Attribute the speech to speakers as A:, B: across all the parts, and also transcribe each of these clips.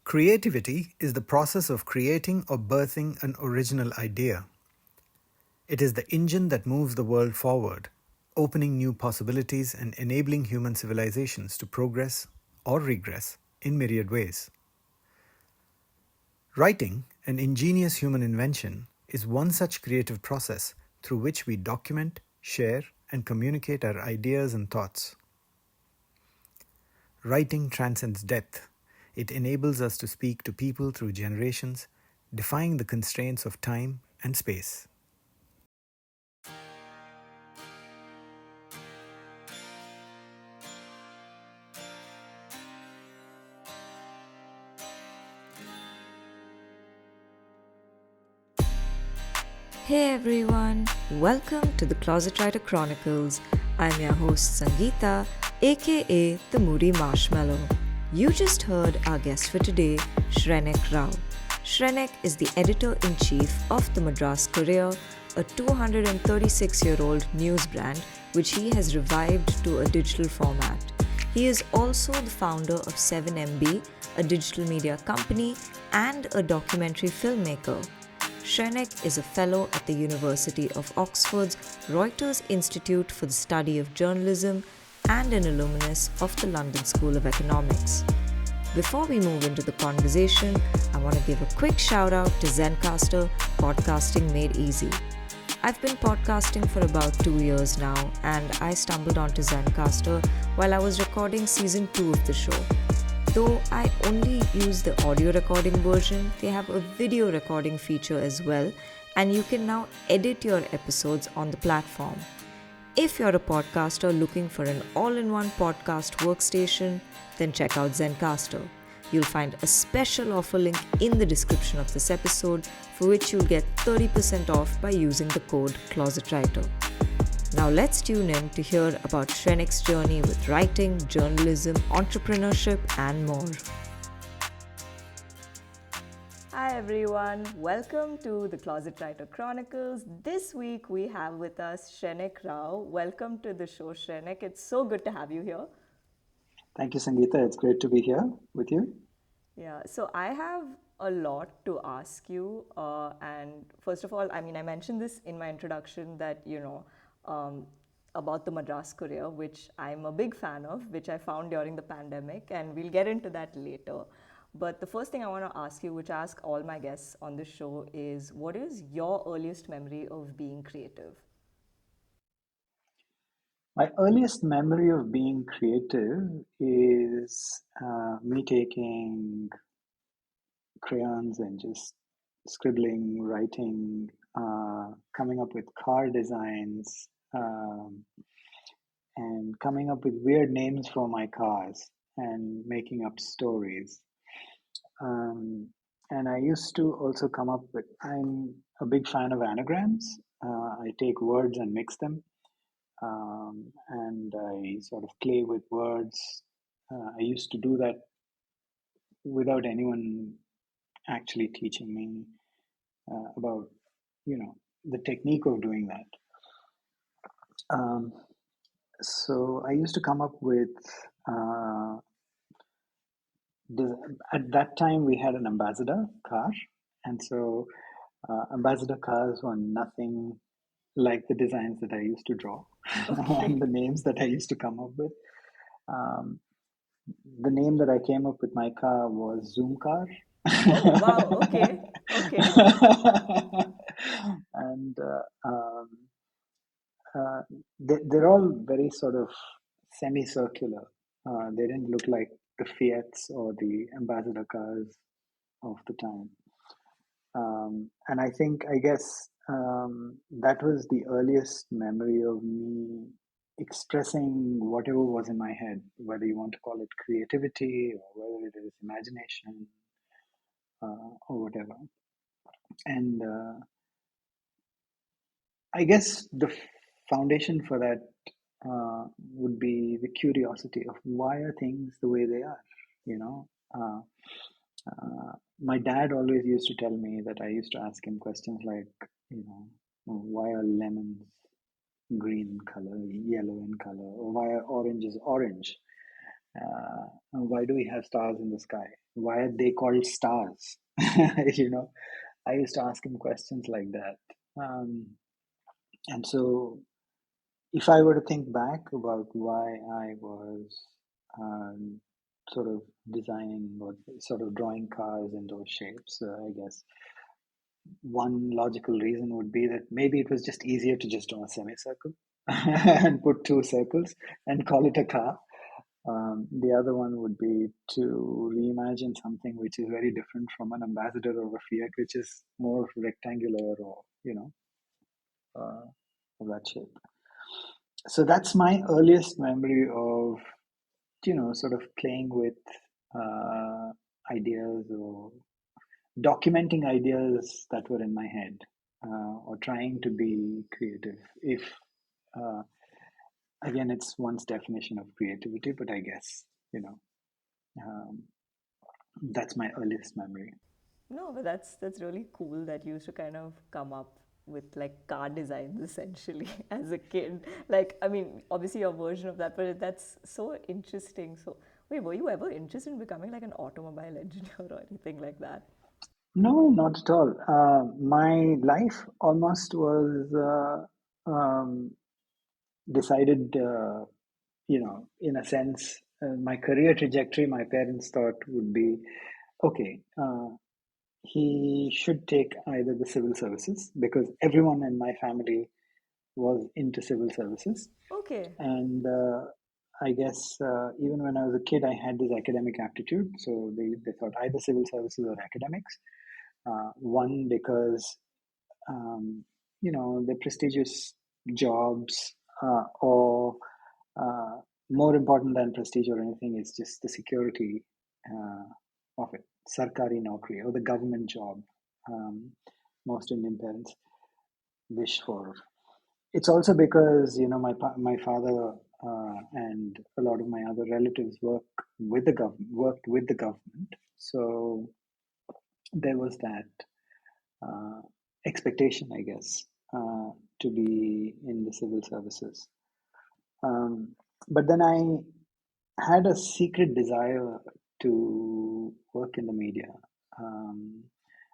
A: Creativity is the process of creating or birthing an original idea. It is the engine that moves the world forward, opening new possibilities and enabling human civilizations to progress or regress in myriad ways. Writing, an ingenious human invention, is one such creative process through which we document, share, and communicate our ideas and thoughts. Writing transcends death. It enables us to speak to people through generations, defying the constraints of time and space.
B: Hey everyone, welcome to the Closet Writer Chronicles. I'm your host Sangeeta, aka the Moody Marshmallow. You just heard our guest for today, Shrenik Rao. Shrenik is the editor-in-chief of the Madras Courier, a 236-year-old news brand which he has revived to a digital format. He is also the founder of 7MB, a digital media company, and a documentary filmmaker. Shrenik is a fellow at the University of Oxford's Reuters Institute for the Study of Journalism and an alumnus of the London School of Economics. Before we move into the conversation, I want to give a quick shout out to Zencastr, Podcasting Made Easy. I've been podcasting for about 2 years now, and I stumbled onto Zencastr while I was recording season 2 of the show. Though I only use the audio recording version, they have a video recording feature as well, and you can now edit your episodes on the platform. If you're a podcaster looking for an all-in-one podcast workstation, then check out Zencastr. You'll find a special offer link in the description of this episode, for which you'll get 30% off by using the code ClosetWriter. Now let's tune in to hear about Shrenik's journey with writing, journalism, entrepreneurship, and more. Hi everyone, welcome to the Closet Writer Chronicles. This week we have with us Shrenik Rao. Welcome to the show, Shrenik. It's so good to have you here.
C: Thank you, Sangeeta. It's great to be here with you.
B: Yeah, so I have a lot to ask you. And first of all, I mentioned this in my introduction that, about the Madras Courier, which I'm a big fan of, which I found during the pandemic, and we'll get into that later. But the first thing I want to ask you, which I ask all my guests on the show, is what is your earliest memory of being creative?
C: My earliest memory of being creative is me taking crayons and just scribbling, writing, coming up with car designs, and coming up with weird names for my cars and making up stories. Um, and I used to also come up with, I'm a big fan of anagrams. I take words and mix them. And I sort of play with words. I used to do that without anyone actually teaching me about, the technique of doing that. So I used to come up with uh, at that time we had an ambassador car, and so ambassador cars were nothing like the designs that I used to draw and the names that I used to come up with. Um, the name that I came up with my car was Zoom Car.
B: Oh, wow, okay, okay.
C: And they're all very sort of semicircular. They didn't look like the Fiats or the ambassador cars of the time. And I guess that was the earliest memory of me expressing whatever was in my head, whether you want to call it creativity or whether it is imagination or whatever. And I guess the foundation for that would be the curiosity of why are things the way they are, you know. My dad always used to tell me that I used to ask him questions like, why are lemons green in color, yellow in color, or why are oranges orange? Why do we have stars in the sky? why are they called stars? You know, I used to ask him questions like that. Um, and so, if I were to think back about why I was um, sort of designing or sort of drawing cars in those shapes, I guess one logical reason would be that maybe it was just easier to just draw a semicircle and put two circles and call it a car. The other one would be to reimagine something which is very different from an ambassador or a Fiat, which is more rectangular or, of that shape. So that's my earliest memory of, sort of playing with uh, ideas or documenting ideas that were in my head, or trying to be creative. If uh, Again, it's one's definition of creativity, but I guess um, that's my earliest memory.
B: No, but that's really cool that you used to kind of come up with like car designs essentially as a kid. Like, I mean, obviously your version of that, but that's so interesting. So, wait, were you ever interested in becoming like an automobile engineer or anything like that?
C: No, not at all. My life almost was decided, in a sense, my career trajectory, my parents thought would be okay. He should take either the civil services because everyone in my family was into civil services.
B: Okay.
C: And I guess even when I was a kid, I had this academic aptitude. So they thought either civil services or academics. One, because the prestigious jobs, or uh, more important than prestige or anything is just the security of it. Sarkari naukri or the government job. Um, Most Indian parents wish for. It's also because my father and a lot of my other relatives worked with the government, so there was that uh, expectation, I guess, to be in the civil services. But then I had a secret desire to work in the media. Um,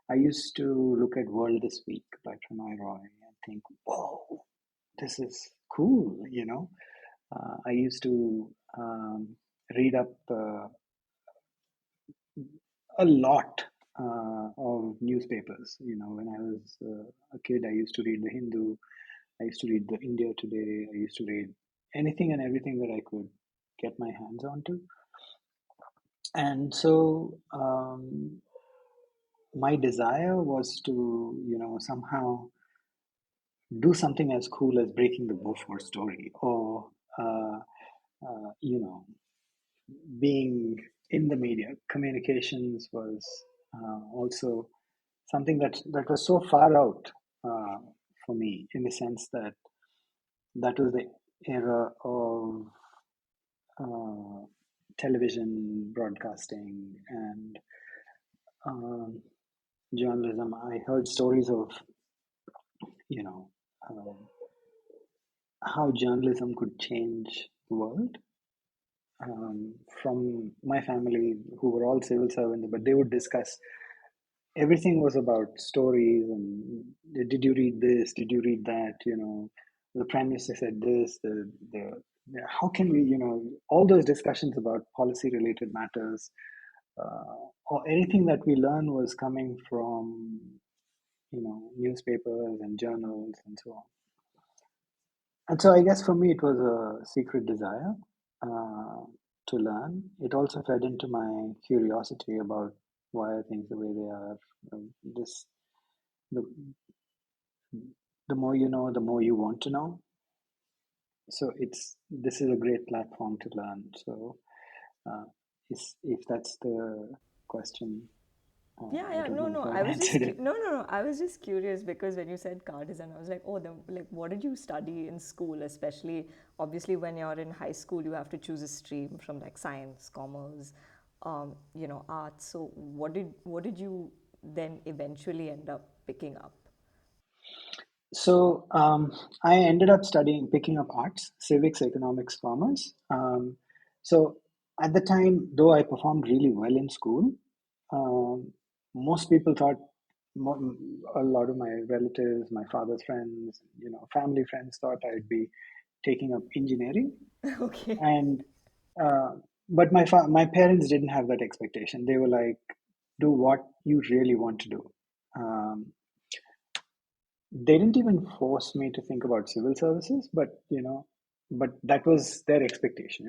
C: I used to look at World This Week by Shrenik Rao and think, whoa, this is cool, I used to read up a lot of newspapers. When I was a kid, I used to read the Hindu, I used to read the India Today, I used to read anything and everything that I could get my hands onto. And so my desire was to, somehow do something as cool as breaking the Beaufort story or, uh, uh, you know, being in the media. Communications was also something that was so far out uh, for me, in the sense that that was the era of uh, television broadcasting and um, journalism. I heard stories of you know um, how journalism could change the world, from my family, who were all civil servants, but they would discuss everything was about stories and did you read this? Did you read that? The prime minister said this. How can we? All those discussions about policy related matters, or anything that we learn was coming from newspapers and journals and so on. And so I guess for me, it was a secret desire uh, to learn. It also fed into my curiosity about why are things the way they are. This the the more you know, the more you want to know. So this is a great platform to learn. So uh, if that's the question,
B: Yeah,
C: I
B: yeah,
C: don't
B: no,
C: know if
B: no. I
C: I've
B: was just
C: answered it.
B: no, no, no. I was just curious because when you said car design, I was like, oh, like, what did you study in school? Especially, obviously, when you're in high school, you have to choose a stream from like science, commerce, arts. So, what did you then eventually end up picking up?
C: So I ended up picking up arts, civics, economics, commerce. So at the time, though I performed really well in school, most people thought, a lot of my relatives, my father's friends, family friends thought I'd be taking up engineering.
B: Okay.
C: And uh, but my parents didn't have that expectation. They were like, do what you really want to do. Um, they didn't even force me to think about civil services, but that was their expectation.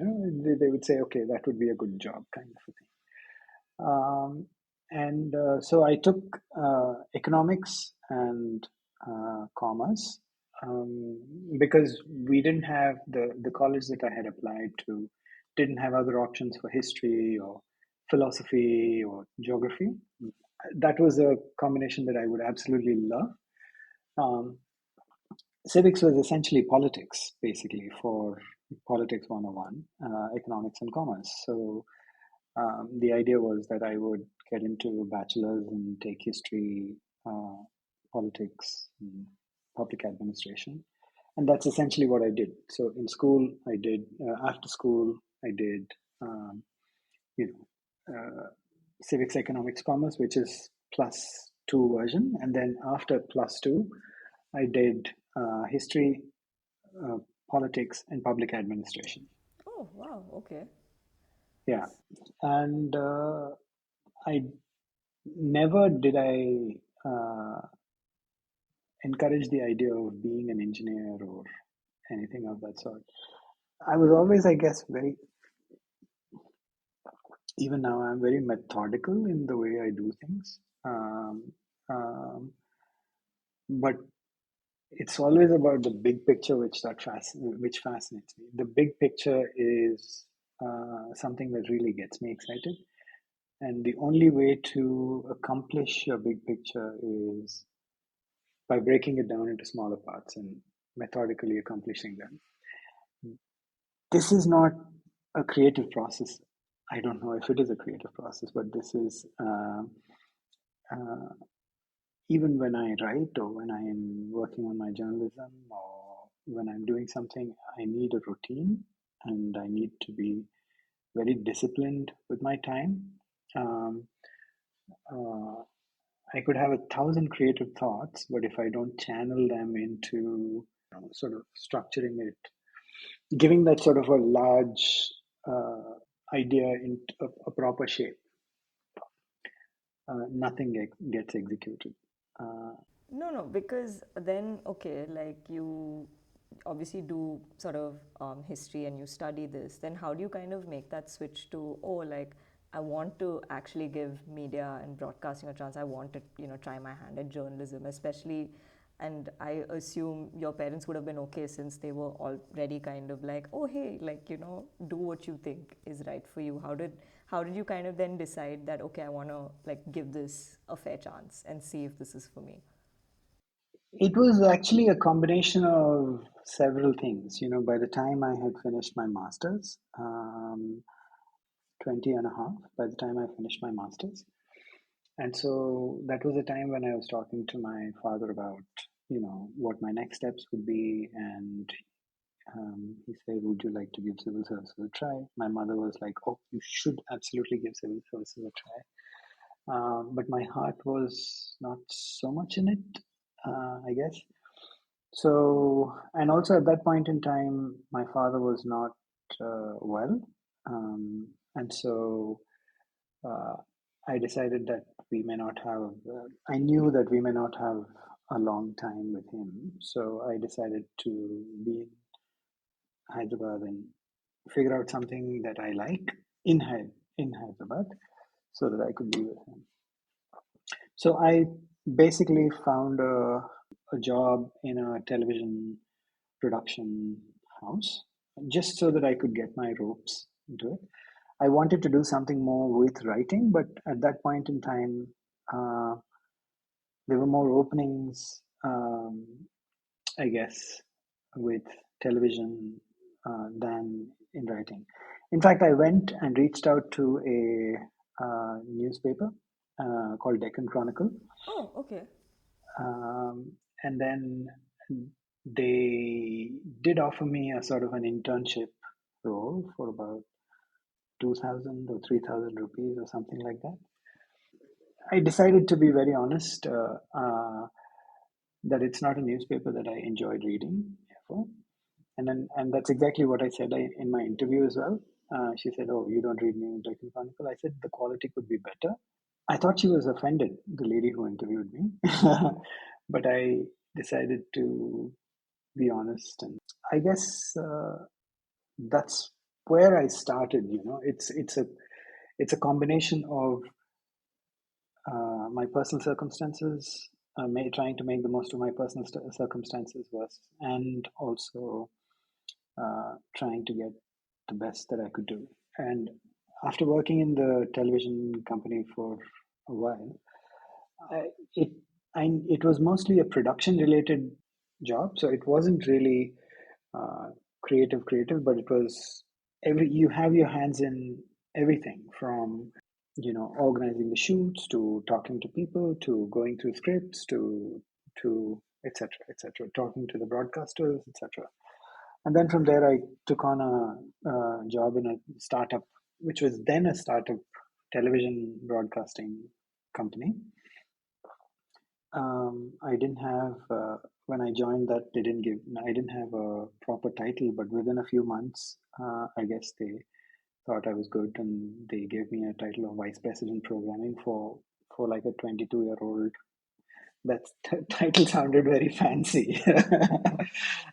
C: They would say, okay, that would be a good job, kind of a thing. And so I took economics and commerce, because we didn't have the college that I had applied to didn't have other options for history or philosophy or geography. That was a combination that I would absolutely love. Um, Civics was essentially politics, basically, for Politics 101, economics and commerce. So the idea was that I would get into a bachelor's and take history, uh, politics, and public administration. And that's essentially what I did. So in school, I did, after school, I did, um, you civics, economics, commerce, which is plus two version. And then after plus two, I did history, uh, politics, and public administration.
B: Oh, wow. Okay.
C: Yeah. And I never did I encourage the idea of being an engineer or anything of that sort. I was always, I guess, even now, I'm very methodical in the way I do things. But it's always about the big picture, which fascinates me. The big picture is something that really gets me excited. And the only way to accomplish your big picture is by breaking it down into smaller parts and methodically accomplishing them. This is not a creative process. I don't know if it is a creative process, but this is uh, even when I write or when I am working on my journalism or when I'm doing something, I need a routine and I need to be very disciplined with my time. Um, uh, I could have 1,000 creative thoughts, but if I don't channel them into sort of structuring it, giving that sort of a large uh, idea in a proper shape, nothing gets executed. Uh,
B: No, no, because then, okay, like you obviously do sort of history and you study this, then how do you kind of make that switch to, oh, like I want to actually give media and broadcasting a chance. I want to, try my hand at journalism, especially. And I assume your parents would have been okay since they were already kind of like, oh, hey, like, do what you think is right for you. How did you kind of then decide that, okay, I want to like give this a fair chance and see if this is for me?
C: it was actually a combination of several things. By the time I had finished my master's, 20 and a half, by the time I finished my master's. And so that was a time when I was talking to my father about, what my next steps would be. And he said, would you like to give civil services a try? My mother was like, oh, you should absolutely give civil services a try. But my heart was not so much in it, I guess. So, and also at that point in time, my father was not well. And so uh, I decided that we may not have, I knew that we may not have a long time with him. So I decided to be in Hyderabad and figure out something that I like in Hyderabad so that I could be with him. So I basically found a job in a television production house just so that I could get my ropes into it. I wanted to do something more with writing, but at that point in time, uh, there were more openings, I guess, with television than in writing. In fact, I went and reached out to a newspaper called Deccan Chronicle,
B: Oh, okay.
C: and then they did offer me a sort of an internship role for about 2,000 or 3,000 rupees or something like that. I decided to be very honest that it's not a newspaper that I enjoyed reading ever. And that's exactly what I said in my interview as well. She said, "Oh, you don't read New American Chronicle?" I said, "The quality could be better." I thought she was offended, the lady who interviewed me, but I decided to be honest, and I guess that's where I started. It's a combination of my personal circumstances, trying to make the most of my personal circumstances, and also trying to get the best that I could do. And after working in the television company for a while, I, it it was mostly a production related job, so it wasn't really uh, creative, but it was you have your hands in everything from organizing the shoots to talking to people to going through scripts to etc etc, talking to the broadcasters, etc. And then from there, I took on a job in a startup, which was then a startup television broadcasting company. I didn't have when I joined that they didn't give I didn't have a proper title, but within a few months, I guess they thought I was good, and they gave me a title of vice president programming for like a 22-year-old. That title sounded very fancy,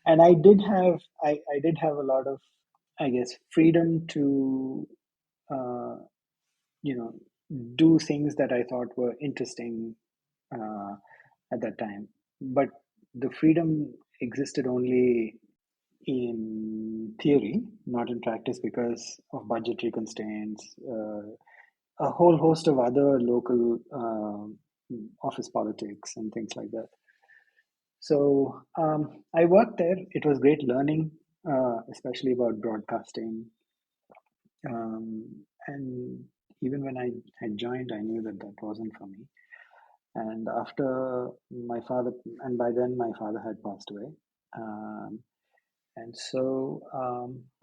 C: and I did have a lot of, I guess, freedom to uh, you know do things that I thought were interesting uh, at that time. But the freedom existed only in theory, not in practice, because of budgetary constraints, a whole host of other local office politics and things like that. So I worked there. It was great learning, especially about broadcasting. And even when I had joined, I knew that that wasn't for me. And after my father, and by then my father had passed away. Um, and so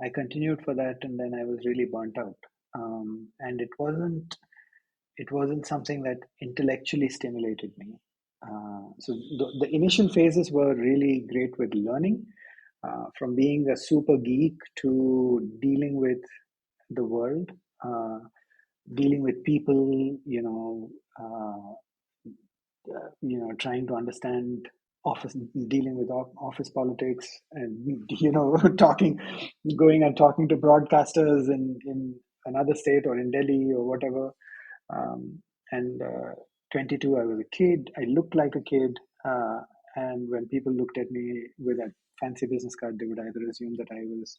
C: I continued for that, and then I was really burnt out. And it wasn't something that intellectually stimulated me. So the initial phases were really great with learning, from being a super geek to dealing with the world, uh, dealing with people, trying to understand office, dealing with office politics, and talking, going and talking to broadcasters in another state or in Delhi or whatever. And 22, I was a kid. I looked like a kid, and when people looked at me with a fancy business card, they would either assume that I was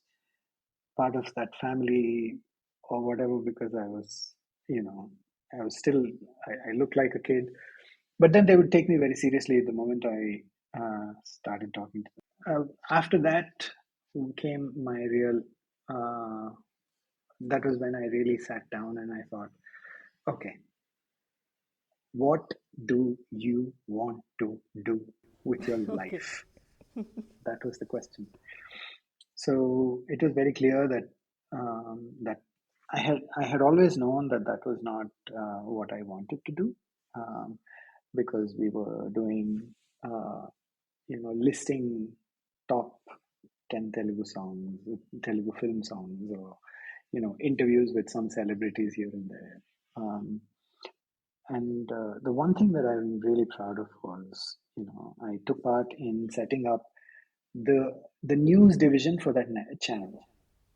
C: part of that family or whatever, because you know, I was still, I looked like a kid. But then they would take me very seriously the moment I started talking to them. After that came my real, uh, that was when I really sat down and I thought, okay, what do you want to do with your
D: Okay.
C: life? That was the question. So it was very clear that I had always known that that was not what I wanted to do, um, because we were doing listing top 10 Telugu songs, Telugu film songs, or interviews with some celebrities here and there. Um, and the one thing that I'm really proud of was, I took part in setting up the the news division for that channel.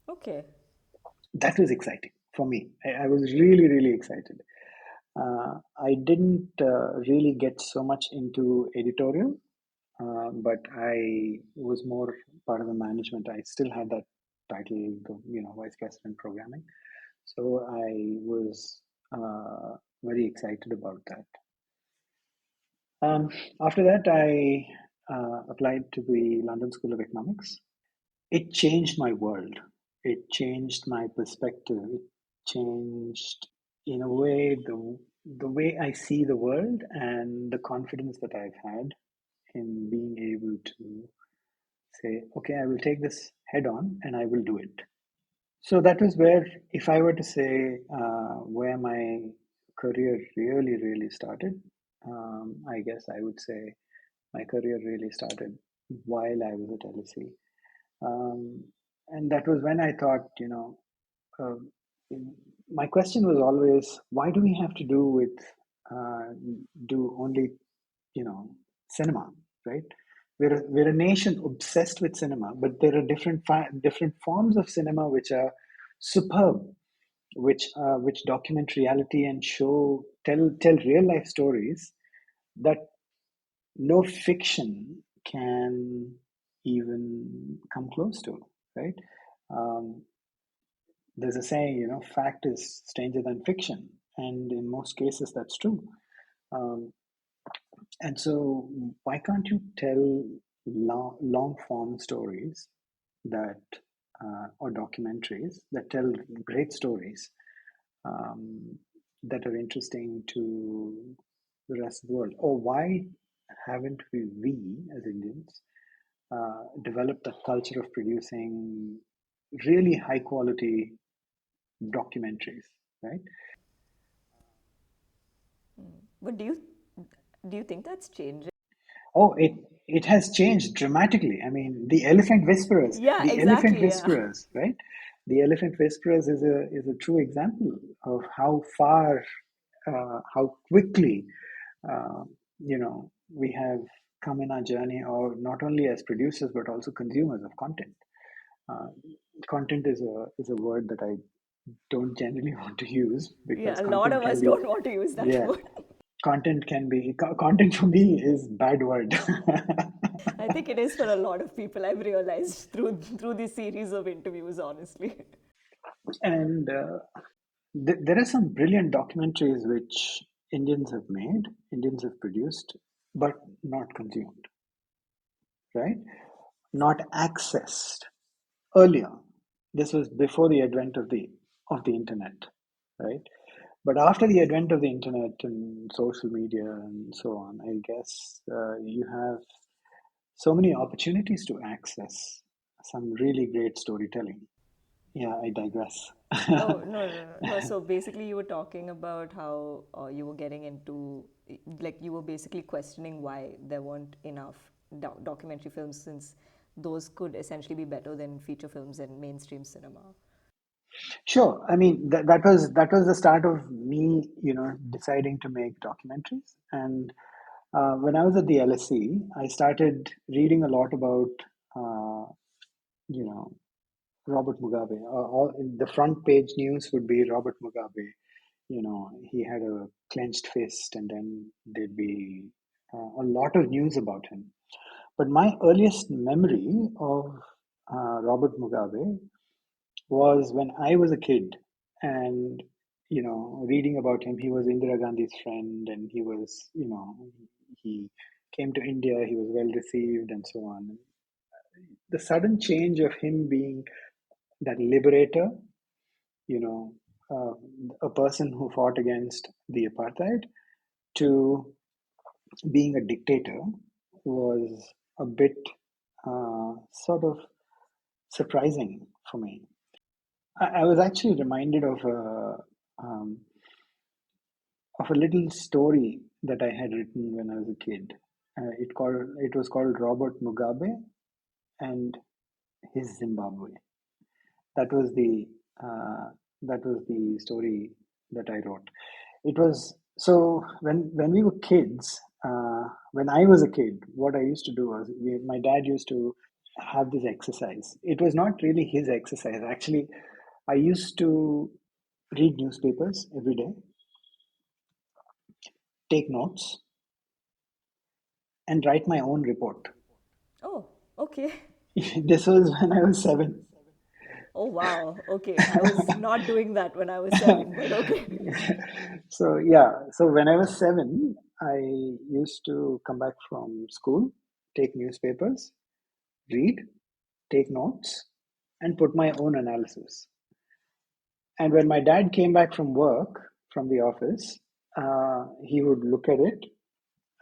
D: Okay.
C: That was exciting for me. I was really, really excited. I didn't really get so much into editorial, but I was more part of the management. I still had that title, vice president programming. So I was very excited about that. After that, I applied to the London School of Economics. It changed my world. It changed my perspective. It changed, in a way, the way I see the world, and the confidence that I've had in being able to say, okay, I will take this head on and I will do it. So that was where, if I were to say where my career really started. I guess I would say my career really started while I was at LSE. Um, and that was when I thought, uh, my question was always, why do we have to uh, do only, cinema, right? We're a nation obsessed with cinema, but there are different forms of cinema which are superb, which document reality and tell real life stories that no fiction can even come close to, right? Um, there's a saying, fact is stranger than fiction, and in most cases, that's true. Um, and so, why can't you tell long form stories that, or documentaries that tell great stories um, that are interesting to the rest of the world? Or why haven't we as Indians, developed a culture of producing really high quality documentaries, right?
B: But do you think that's changing?
C: Oh, it has changed dramatically. I mean,
B: Yeah,
C: the elephant
B: exactly. Yeah.
C: whisperers, right? The elephant whisperers is a true example of how far, how quickly, uh, we have come in our journey, or not only as producers but also consumers of content. Uh, Content is a word that I don't generally want to use because
B: Yeah, a lot of us don't want to use that
C: yeah,
B: word.
C: content for me is bad word.
B: I think it is for a lot of people. I've realized through this series of interviews, honestly.
C: And there are some brilliant documentaries which Indians have produced, but not consumed, right? Not accessed earlier. This was before the advent of the internet, right? But after the advent of the internet and social media and so on, I guess you have so many opportunities to access some really great storytelling. Yeah, I digress.
B: Oh, no. So basically, you were talking about how you were getting into, like, you were basically questioning why there weren't enough documentary films, since those could essentially be better than feature films and mainstream cinema.
C: Sure. I mean, that was the start of me, deciding to make documentaries. And when I was at the LSE, I started reading a lot about, uh, you know, Robert Mugabe. The front page news would be Robert Mugabe. He had a clenched fist, and then there'd be a lot of news about him. But my earliest memory of Robert Mugabe was when I was a kid, and reading about him. He was Indira Gandhi's friend, and he came to India. He was well received, and so on. The sudden change of him being that liberator, you know, uh, a person who fought against the apartheid, to being a dictator was a bit sort of surprising for me. I was actually reminded um, of a little story that I had written when I was a kid. It was called Robert Mugabe and his Zimbabwe. That was the uh, that was the story that I wrote. It was so when we were kids. When I was a kid, what I used to do was my dad used to have this exercise. It was not really his exercise. Actually, I used to read newspapers every day, take notes, and write my own report.
B: Oh, okay.
C: This was when I was 7.
B: Oh, wow. Okay. I was not doing that when I was 7, but okay.
C: So yeah, so when I was 7, I used to come back from school, take newspapers, read, take notes, and put my own analysis. And when my dad came back from work, from the office, he would look at it.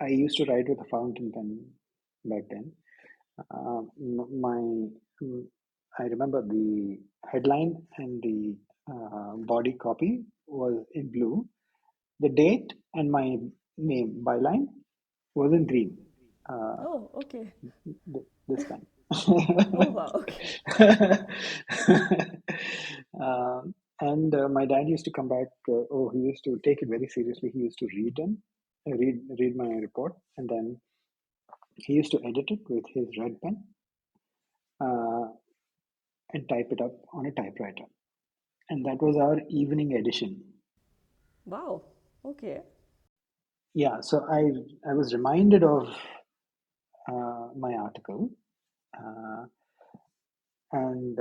C: I used to write with a fountain pen back then. My I remember the headline and the body copy was in blue, The date and my name, byline, was in green
D: Oh, okay.
C: this time.
D: Oh, wow. Okay.
C: And my dad used to come back. He used to take it very seriously. He used to read my report, and then he used to edit it with his red pen uh, and type it up on a typewriter. And that was our evening edition.
D: Wow. Okay.
C: Yeah, so I was reminded of my article, uh, and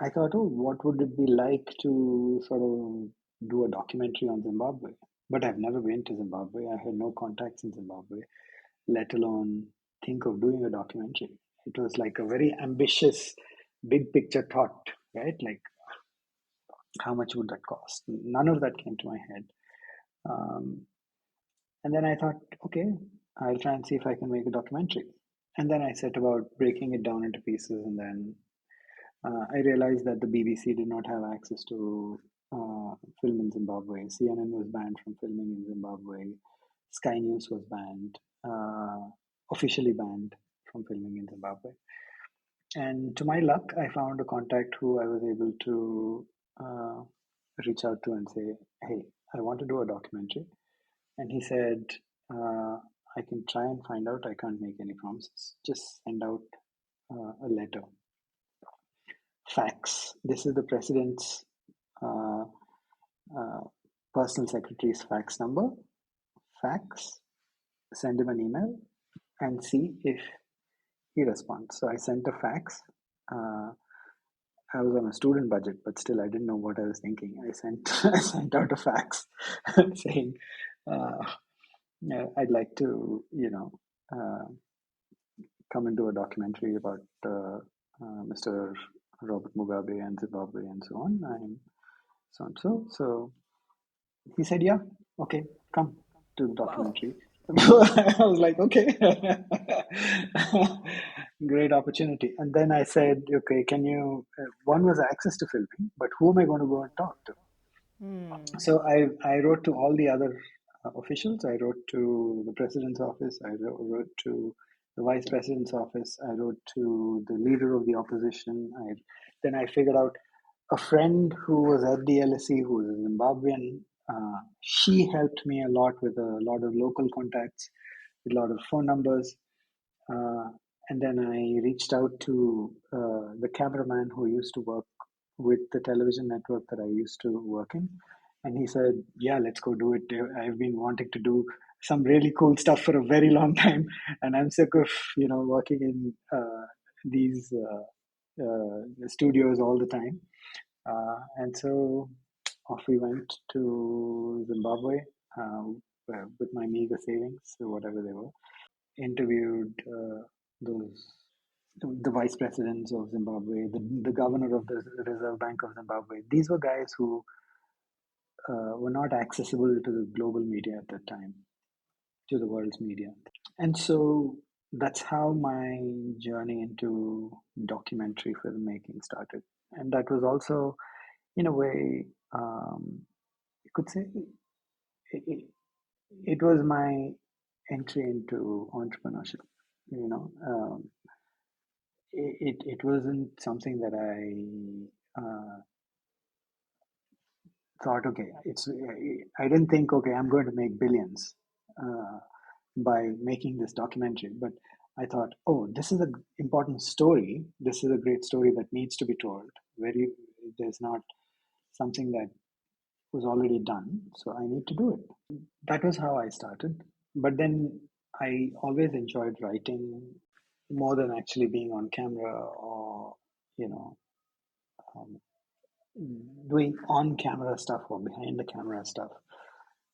C: I thought, oh, what would it be like to sort of do a documentary on Zimbabwe? But I've never been to Zimbabwe. I had no contacts in Zimbabwe, let alone think of doing a documentary. It was like a very ambitious, big picture thought, right? Like, how much would that cost? None of that came to my head. Um, and then I thought, okay, I'll try and see if I can make a documentary. And then I set about breaking it down into pieces, and then I realized that the BBC did not have access to film in Zimbabwe. CNN was banned from filming in Zimbabwe. Sky News was banned, officially banned from filming in Zimbabwe. And to my luck, I found a contact who I was able to reach out to and say, hey, I want to do a documentary. And he said, I can try and find out. I can't make any promises. Just send out a letter. Fax. This is the president's uh, uh, personal secretary's fax number. Fax. Send him an email and see if he responds. So I sent a fax. I was on a student budget, but still I didn't know what I was thinking. I sent I sent out a fax saying, I'd like to, come and do a documentary about Mr. Robert Mugabe and Zimbabwe and so on. I'm so and so. So he said, yeah, okay, come to the
D: Wow.
C: documentary. I was like, okay, great opportunity. And then I said, okay, can you, one was access to filming, but who am I going to go and talk to? So I wrote to all the other officials. I wrote to the president's office. I wrote to the vice president's office. I wrote to the leader of the opposition. Then I figured out a friend who was at the LSE, who was a Zimbabwean. She helped me a lot with a lot of local contacts, with a lot of phone numbers. Uh, and then I reached out to the cameraman who used to work with the television network that I used to work in. And he said, yeah, let's go do it. I've been wanting to do some really cool stuff for a very long time. And I'm sick of, working in these studios all the time. And so off we went to Zimbabwe with my meager savings, or whatever they were. Interviewed those the vice presidents of Zimbabwe, the governor of the Reserve Bank of Zimbabwe. These were guys who were not accessible to the global media at that time, to the world's media. And so that's how my journey into documentary filmmaking started. And that was also, in a way, you could say, it, it was my entry into entrepreneurship. It wasn't something that I thought, okay, I didn't think, okay, I'm going to make billions by making this documentary, but I thought, oh, this is an important story. This is a great story that needs to be told. There's not something that was already done, so I need to do it. That was how I started. But then I always enjoyed writing more than actually being on camera or, you know, um, doing on camera stuff or behind the camera stuff.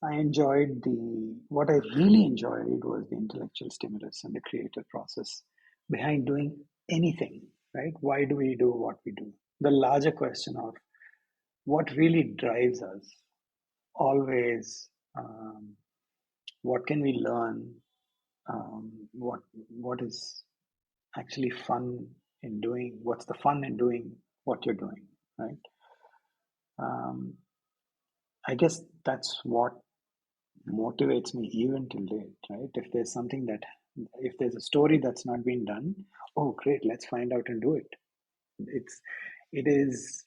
C: What I really enjoyed was the intellectual stimulus and the creative process behind doing anything, right? Why do we do what we do? The larger question of what really drives us always, what can we learn? What is actually fun in doing? What's the fun in doing what you're doing, right? Um, I guess that's what motivates me even till date, right? If there's a story that's not been done, oh great, let's find out and do it. It's, it is,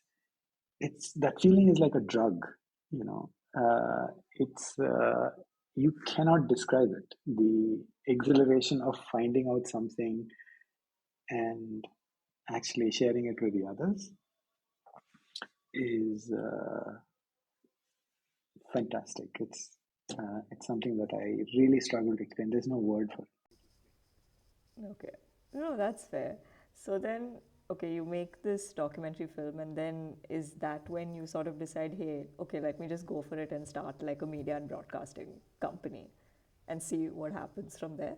C: it's that feeling is like a drug, you know. It's You cannot describe it. The exhilaration of finding out something and actually sharing it with the others is fantastic. It's something that I really struggle to explain. There's no word for it.
D: Okay. No, that's fair. So then, okay, you make this documentary film, and then is that when you sort of decide, hey, okay, let me just go for it and start like a media and broadcasting company and see what happens from there?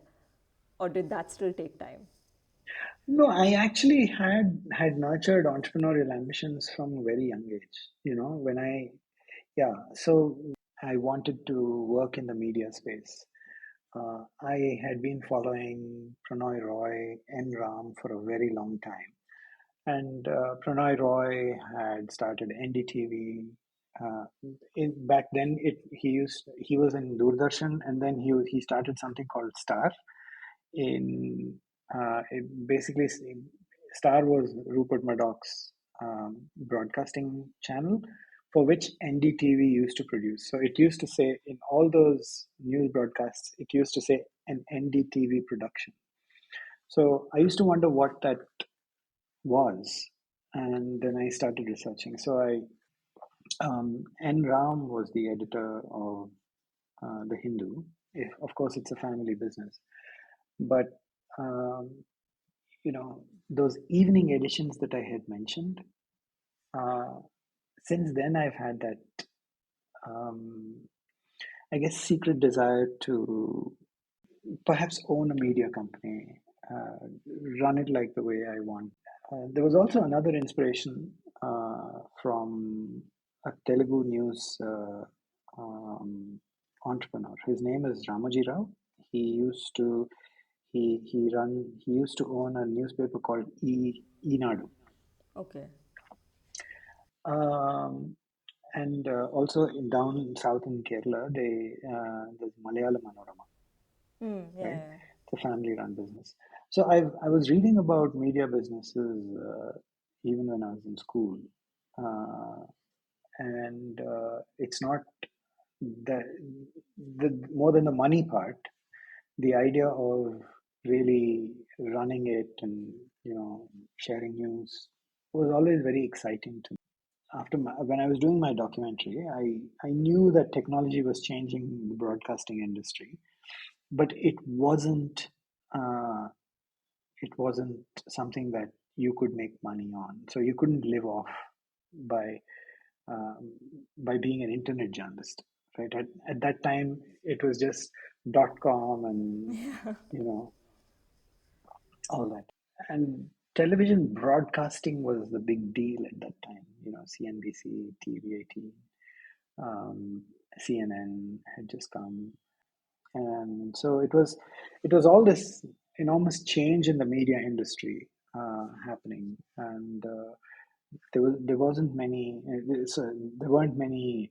D: Or did that still take time?
C: No, I actually had nurtured entrepreneurial ambitions from a very young age. You know, so I wanted to work in the media space. I had been following Prannoy Roy and Ram for a very long time. And Prannoy Roy had started NDTV. Back then, he was in Doordarshan, and then he started something called Star. Basically, Star was Rupert Murdoch's broadcasting channel, for which NDTV used to produce. So it used to say in all those news broadcasts, it used to say an NDTV production. So I used to wonder what that was, and then I started researching. So N. Ram was the editor of the Hindu. Of course, it's a family business, but um, those evening editions that I had mentioned. Since then, I've had that, um, I guess, secret desire to perhaps own a media company, run it like the way I want. There was also another inspiration from a Telugu news entrepreneur. His name is Ramoji Rao. He used to he used to own a newspaper called Enadu.
D: Okay.
C: And also down south in Kerala, there's Malayalam Manorama, right?
D: Yeah.
C: It's a family-run business. So I was reading about media businesses even when I was in school, and it's not the more than the money part. The idea of really running it and sharing news was always very exciting to me. When I was doing my documentary, I knew that technology was changing the broadcasting industry, but uh, it wasn't something that you could make money on. So you couldn't live off by um, by being an internet journalist, right? At that time, it was just .com and all that. And television broadcasting was the big deal at that time. CNBC, TV18, um, CNN had just come, and so it was all this enormous change in the media industry happening, and there wasn't many. There weren't many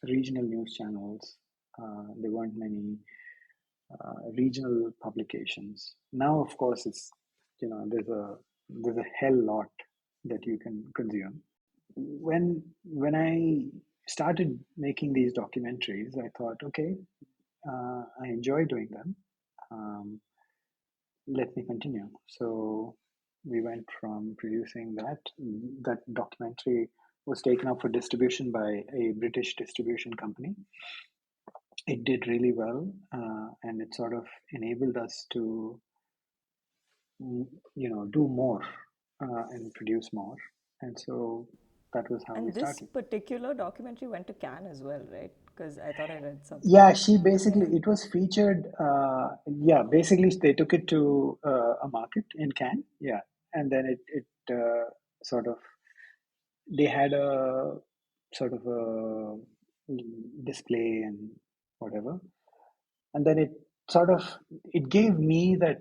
C: regional news channels. There weren't many regional publications. Now, of course, it's there's a hell lot that you can consume. When I started making these documentaries, I thought, okay, I enjoy doing them. Um, Let me continue. So we went from producing that documentary was taken up for distribution by a British distribution company. It did really well, and it sort of enabled us to do more and produce more. And so that was how we
D: And this
C: started.
D: particular documentary went to Cannes as well, right? Because I thought I read something.
C: Yeah,
D: Yeah.
C: it was featured. Yeah, basically they took it to a market in Cannes. Yeah, and then it sort of they had a sort of a display and whatever, and then it gave me that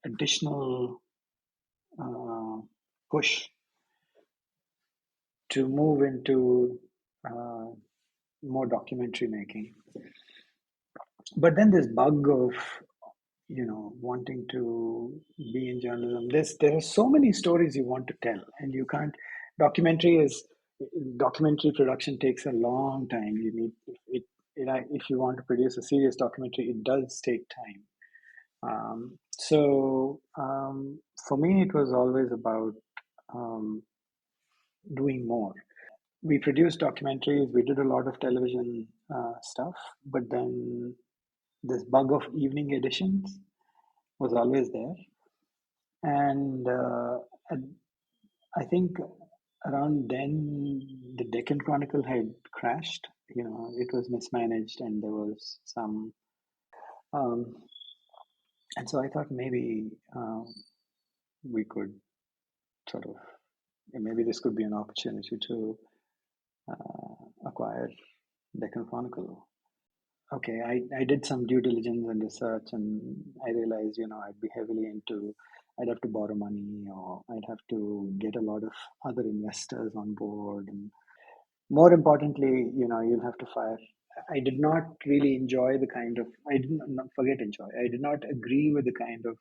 C: additional uh, push to move into uh, more documentary making. But then this bug of wanting to be in journalism. There are so many stories you want to tell, and you can't. Documentary is documentary production takes a long time. You need if you want to produce a serious documentary, it does take time. For me, it was always about um, doing more. We produced documentaries. We did a lot of television stuff, but then this bug of evening editions was always there. And I think around then the Deccan Chronicle had crashed. It was mismanaged, and there was some. Um, and so I thought maybe we could sort of maybe this could be an opportunity to acquire Deccan Chronicle. Okay, I did some due diligence and research, and I realized, I'd be heavily I'd have to borrow money, or I'd have to get a lot of other investors on board. And more importantly, you'll have to fire. I did not really enjoy I didn't not forget enjoy. I did not agree with the kind of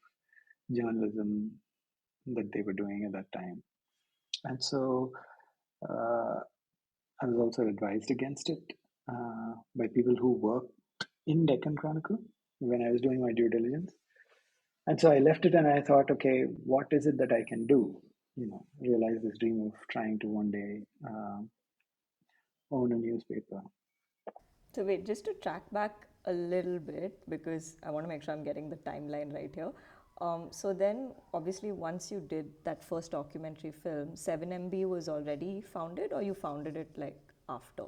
C: journalism that they were doing at that time. And so uh, I was also advised against it by people who worked in Deccan Chronicle when I was doing my due diligence. And so I left it, and I thought, okay, what is it that I can do? Realize this dream of trying to one day own a newspaper.
D: So wait, just to track back a little bit, because I want to make sure I'm getting the timeline right here. So then, obviously, once you did that first documentary film, 7MB was already founded, or you founded it like after?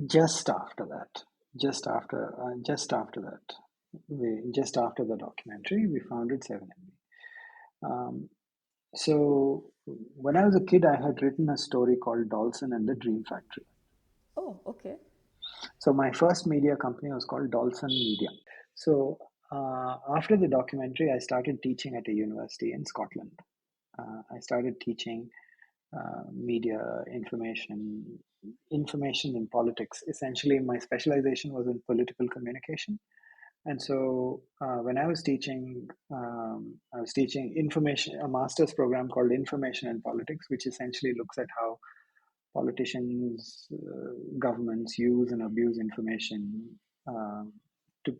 C: Just after that, just after that, just after the documentary, we founded 7MB. So when I was a kid, I had written a story called Dawson and the Dream Factory.
D: Oh, okay.
C: So my first media company was called Dawson Media. So after the documentary, I started teaching at a university in Scotland. I started teaching media information in politics. Essentially, my specialization was in political communication. And so when I was teaching information, a master's program called Information and Politics, which essentially looks at how politicians, governments use and abuse information to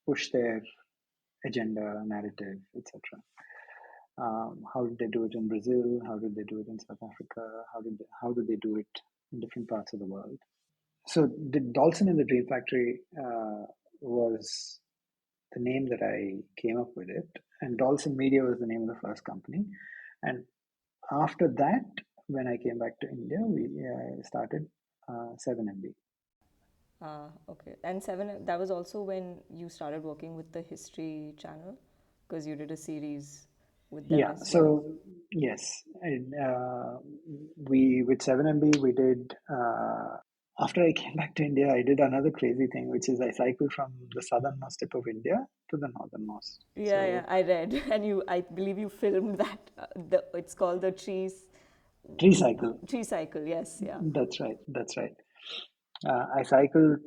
C: push their agenda, narrative, etc. How did they do it in Brazil? How did they do it in South Africa? How did they do it in different parts of the world? So the Dawson and the Dream Factory was the name that I came up with it, and Dawson Media was the name of the first company. And after that, when I came back to India, we started 7MB.
D: Okay. And that was also when you started working with the History Channel, because you did a series with them
C: Yeah,
D: as well.
C: so yes, and, we with 7MB we did. After I came back to India, I did another crazy thing, which is I cycled from the southernmost tip of India to the northernmost.
D: Yeah, yeah, I read, and I believe you filmed that. It's called the
C: Tree cycle.
D: tree cycle. Yes, yeah.
C: That's right. That's right. I cycled.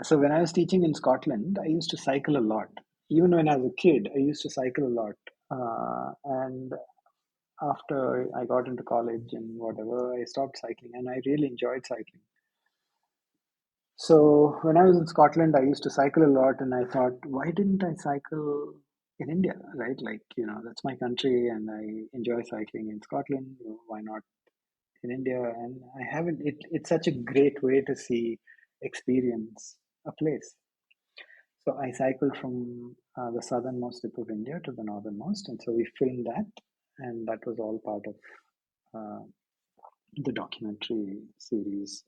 C: So when I was teaching in Scotland, I used to cycle a lot. Even when I was a kid, I used to cycle a lot. And after I got into college and whatever, I stopped cycling, and I really enjoyed cycling. So when I was in Scotland, I used to cycle a lot, and I thought, why didn't I cycle in India, right? Like, that's my country, and I enjoy cycling in Scotland. Why not in India? And I haven't. It's such a great way to experience a place. So I cycled from the southernmost tip of India to the northernmost, and so we filmed that, and that was all part of uh, the documentary series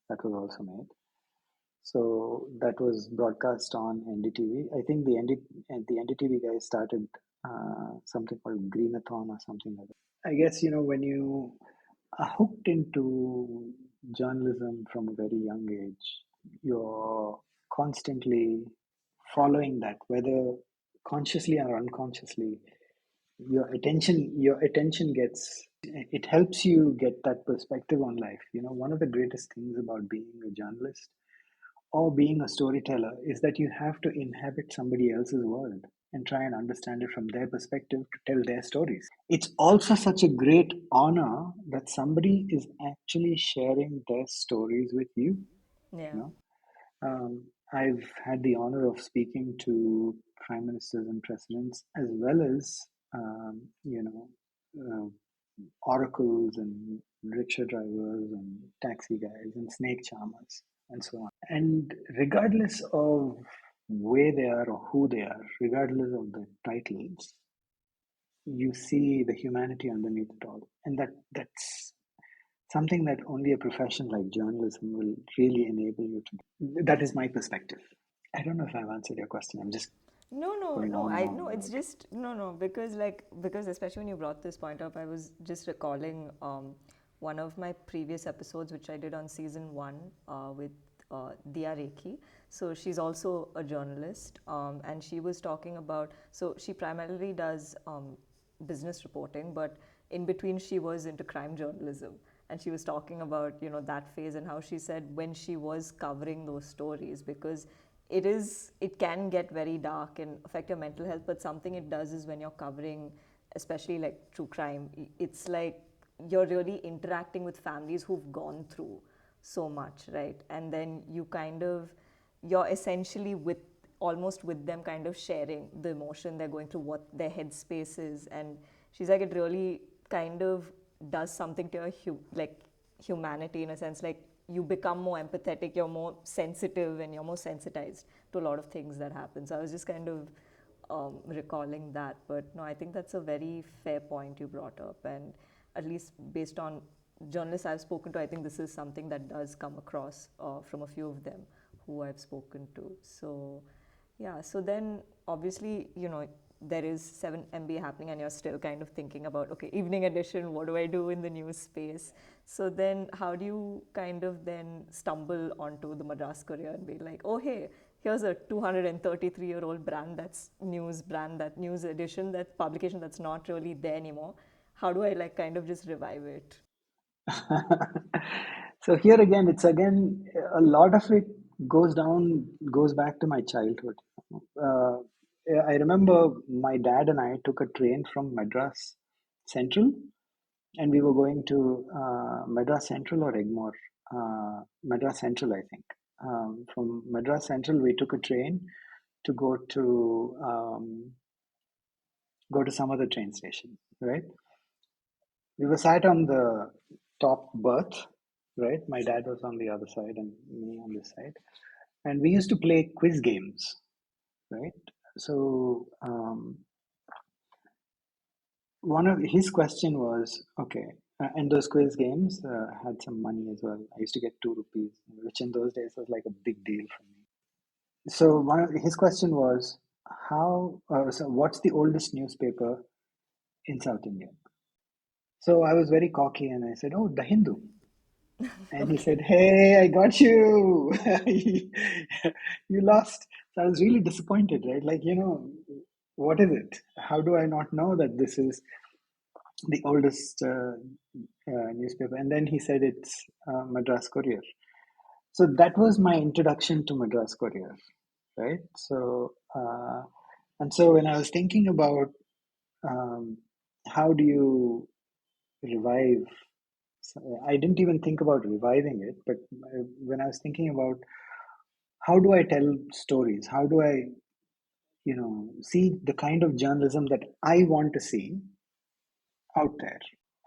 C: that was also made. So that was broadcast on NDTV. I think the NDTV guys started something called Greenathon or something like that. I guess, when you are hooked into journalism from a very young age, you're constantly following that, whether consciously or unconsciously. Your attention gets, it helps you get that perspective on life. One of the greatest things about being a journalist or being a storyteller is that you have to inhabit somebody else's world and try and understand it from their perspective to tell their stories. It's also such a great honor that somebody is actually sharing their stories with you.
D: Yeah.
C: You know, I've had the honor of speaking to prime ministers and presidents, as well as uh, oracles and rickshaw drivers and taxi guys and snake charmers and so on. And regardless of where they are or who they are, regardless of the titles, you see the humanity underneath it all. And that's something that only a profession like journalism will really enable you to do. That is my perspective. I don't know if I've answered your question. I'm just
D: No, no,
C: going
D: no.
C: on and
D: I
C: on
D: no. It's
C: about it.
D: just no. Because especially when you brought this point up, I was just recalling one of my previous episodes, which I did on season 1 with Dia Rekhi. So she's also a journalist, and she was talking about. So she primarily does business reporting, but in between she was into crime journalism, and she was talking about that phase and how she said when she was covering those stories, because it can get very dark and affect your mental health, but something it does is when you're covering especially like true crime, it's like you're really interacting with families who've gone through so much, right? And then you're essentially with almost with them, kind of sharing the emotion they're going through, what their headspace is. And she's like, it really kind of does something to your humanity, in a sense, like you become more empathetic, you're more sensitive, and you're more sensitized to a lot of things that happen. So I was just kind of recalling that. But no, I think that's a very fair point you brought up. And at least based on journalists I've spoken to, I think this is something that does come across from a few of them who I've spoken to. So yeah, so then obviously, there is 7 MBA happening, and you're still kind of thinking about, okay, evening edition, what do I do in the news space? So then how do you kind of then stumble onto the Madras Courier and be like, oh, hey, here's a 233-year-old brand, that news edition, that publication that's not really there anymore. How do I like kind of just revive it?
C: So here again, it's again a lot of it goes back to my childhood. Uh, I remember my dad and I took a train from Madras Central, and we were going to Madras Central or Egmore. Madras Central, I think. From Madras Central, we took a train to go to some other train station, right? We were sat on the top berth, right? My dad was on the other side and me on this side. And we used to play quiz games, right? So one of his question was, okay, and those quiz games had some money as well. I used to get 2 rupees, which in those days was like a big deal for me. So his question was, so what's the oldest newspaper in South India? So I was very cocky and I said, oh, the Hindu. And he said,
D: Okay.
C: hey, I got you. You lost. So I was really disappointed, right? Like, what is it? How do I not know that this is the oldest newspaper? And then he said it's Madras Courier. So that was my introduction to Madras Courier, right? And so when I was thinking about um, how do you revive, I didn't even think about reviving it, but when I was thinking about how do I tell stories, how do I, see the kind of journalism that I want to see out there,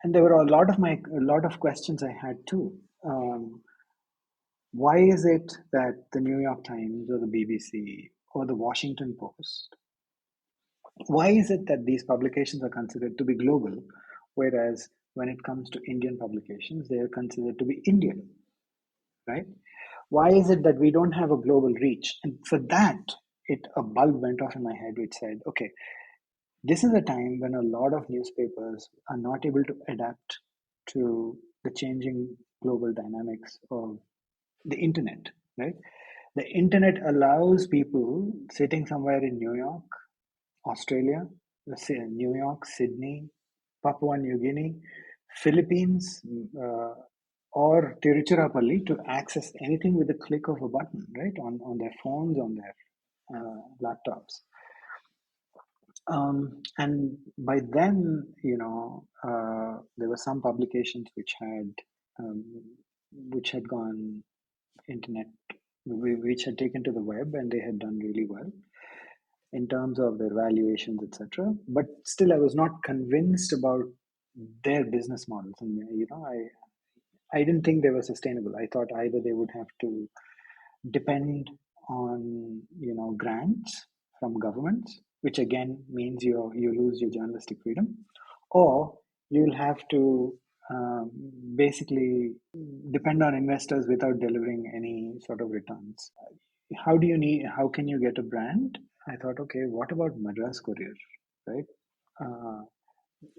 C: and there were a lot of questions I had too. Why is it that the New York Times or the BBC or the Washington Post, why is it that these publications are considered to be global, whereas when it comes to Indian publications, they are considered to be Indian, right? Why is it that we don't have a global reach? And for that, a bulb went off in my head, which said, okay, this is a time when a lot of newspapers are not able to adapt to the changing global dynamics of the internet, right? The internet allows people sitting somewhere in New York, Australia, let's say New York, Sydney, Papua New Guinea, Philippines, or Tiruchirappalli to access anything with a click of a button, right, on their phones, on their laptops. And by then, there were some publications um, which had gone internet, which had taken to the web, and they had done really well in terms of their valuations, etc. But still, I was not convinced about their business models, and I didn't think they were sustainable. I thought either they would have to depend on grants from governments, which again means you lose your journalistic freedom, or you'll have to basically depend on investors without delivering any sort of returns. How can you get a brand? I thought, okay, what about Madras Courier, right? Uh,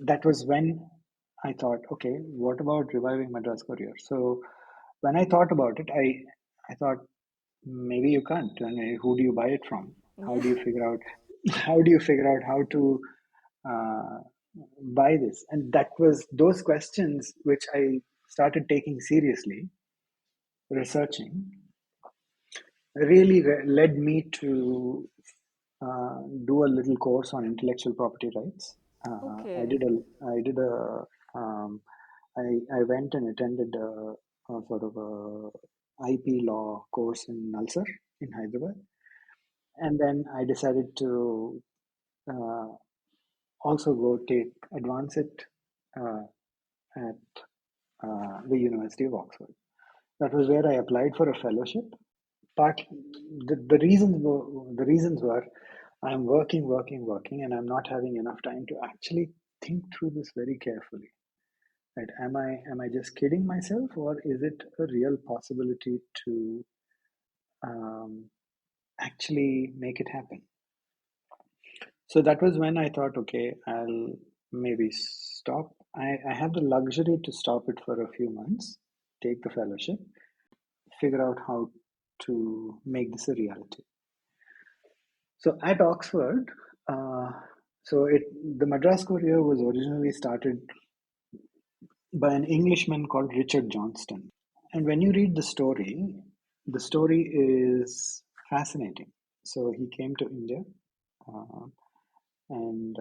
C: that was when I thought, okay, what about reviving Madras Courier? So when I thought about it, I thought maybe you can't. I mean, who do you buy it from? How do you figure out? How do you figure out how to uh, buy this? And that was those questions which I started taking seriously, researching, really led me to do a little course on intellectual property rights. I
D: Okay.
C: did a, I did a, I went and attended a sort of a IP law course in Nalsar in Hyderabad, and then I decided to uh, also go take advance it uh, at the University of Oxford. That was where I applied for a fellowship. Part the reasons were I'm working, and I'm not having enough time to actually think through this very carefully. Right? Am I just kidding myself, or is it a real possibility to um, actually make it happen? So that was when I thought, okay, I'll maybe stop. I have the luxury to stop it for a few months, take the fellowship, figure out how to make this a reality. So at Oxford, uh, the Madras Courier was originally started by an Englishman called Richard Johnston. And when you read the story is fascinating. So he came to India, uh, and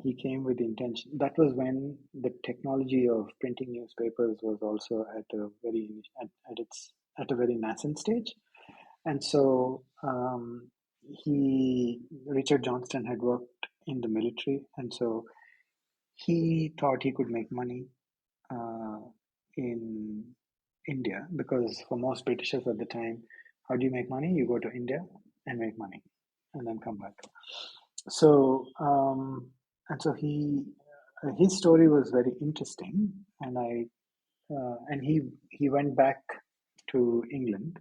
C: he came with the intention. That was when the technology of printing newspapers was also at a very nascent stage. And so Richard Johnston had worked in the military, and so he thought he could make money uh, in India, because for most Britishers at the time, how do you make money? You go to India and make money, and then come back. So and so his story was very interesting, and he went back to England.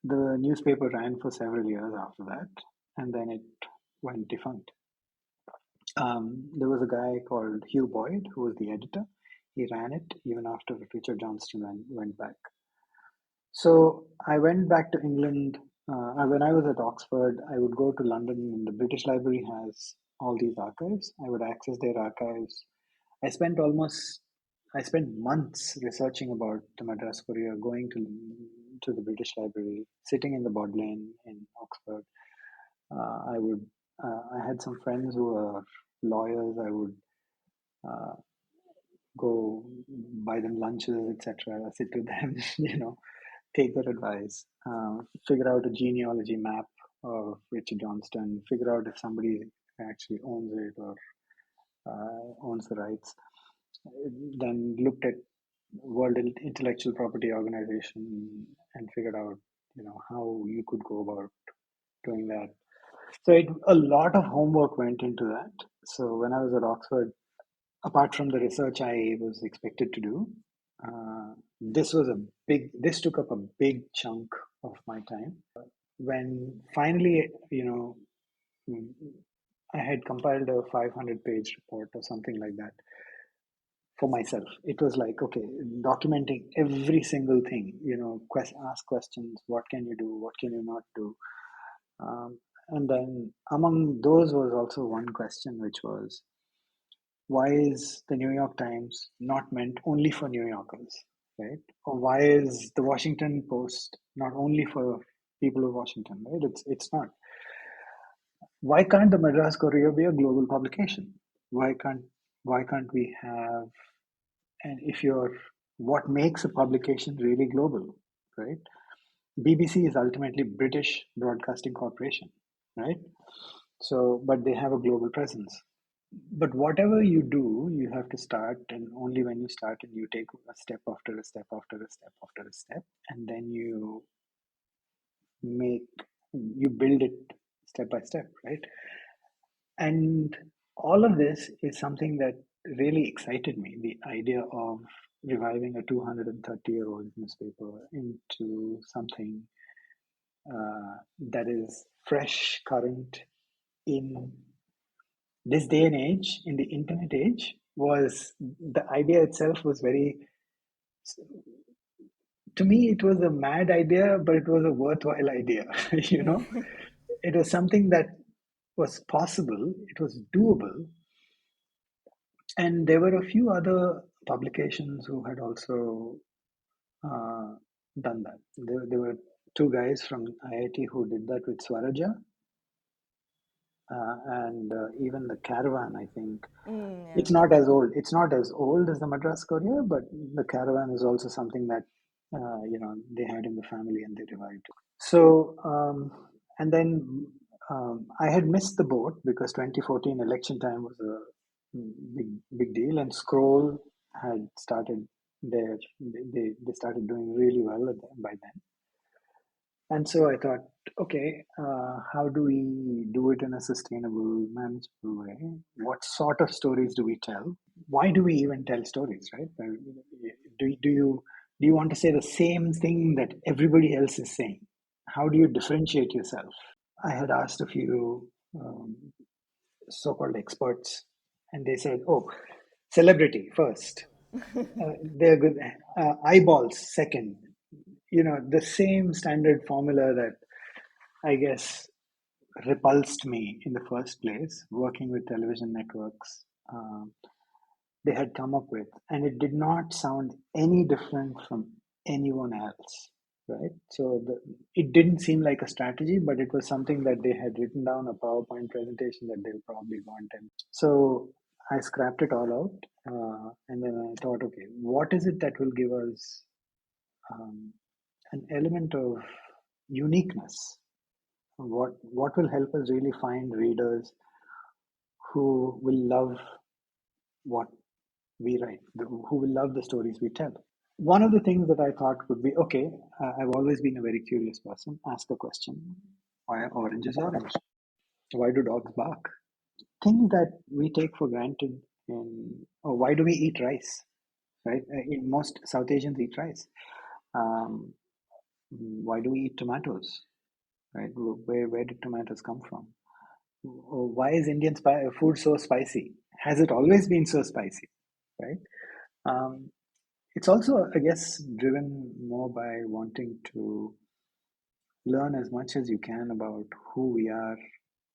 C: The newspaper ran for several years after that, and then it went defunct. There was a guy called Hugh Boyd who was the editor. He ran it even after Richard Johnston went back. So I went back to England. When I was at Oxford, I would go to London, and the British Library has all these archives. I would access their archives. I spent almost, I spent months researching about the Madras Courier, going to the British Library, sitting in the Bodleian in Oxford. I would, I had some friends who were lawyers. I would go buy them lunches, etc. Sit with them, take their advice, figure out a genealogy map of Richard Johnston, figure out if somebody actually owns it or owns the rights. Then looked at World Intellectual Property Organization and figured out, how you could go about doing that. So a lot of homework went into that. So when I was at Oxford, apart from the research I was expected to do, this took up a big chunk of my time. When finally, I had compiled a 500-page report or something like that for myself. It was like, okay, documenting every single thing, ask questions, what can you do, what can you not do? And then among those was also one question, which was, why is the New York Times not meant only for New Yorkers? right? Or why is the Washington Post not only for people of Washington, right? It's not. Why can't the Madras Courier be a global publication? Why can't we have, and if you're, what makes a publication really global, right? BBC is ultimately British Broadcasting Corporation, right? So, but they have a global presence. But whatever you do, you have to start, and only when you start and you take a step after a step after a step after a step, and then make you build it step by step, right? And all of this is something that really excited me, the idea of reviving a 230-year-old newspaper into something that is fresh, current in this day and age, in the internet age. Was the idea itself was very, to me it was a mad idea, but it was a worthwhile idea. It was something that was possible, it was doable, and there were a few other publications who had also uh, done that. There were two guys from IIT who did that with Swaraja, and even the Caravan, I think. It's not as old. It's not as old as the Madras Courier, but the Caravan is also something that they had in the family and they revived. So, and then I had missed the boat because 2014 election time was a big deal, and Scroll had started their they started doing really well by then. And so I thought, okay, how do we do it in a sustainable, manageable way? What sort of stories do we tell? Why do we even tell stories, right? Do you want to say the same thing that everybody else is saying? How do you differentiate yourself? I had asked a few so-called experts, and they said, "Oh, celebrity first. They're good. Eyeballs second. The same standard formula that I guess repulsed me in the first place, working with television networks. They had come up with, and it did not sound any different from anyone else, right? So it didn't seem like a strategy, but it was something that they had written down, a PowerPoint presentation that they'll probably want. And so I scrapped it all out, and then I thought, okay, what is it that will give us an element of uniqueness? What will help us really find readers who will love what we write, who will love the stories we tell? One of the things that I thought would be, okay, I've always been a very curious person. Ask a question. Why are oranges orange? Why do dogs bark? Things that we take for granted or why do we eat rice, right? In most South Asians eat rice. Why do we eat tomatoes, right? Where did tomatoes come from? Why is Indian food so spicy? Has it always been so spicy, right? Um, it's also, I guess, driven more by wanting to learn as much as you can about who we are,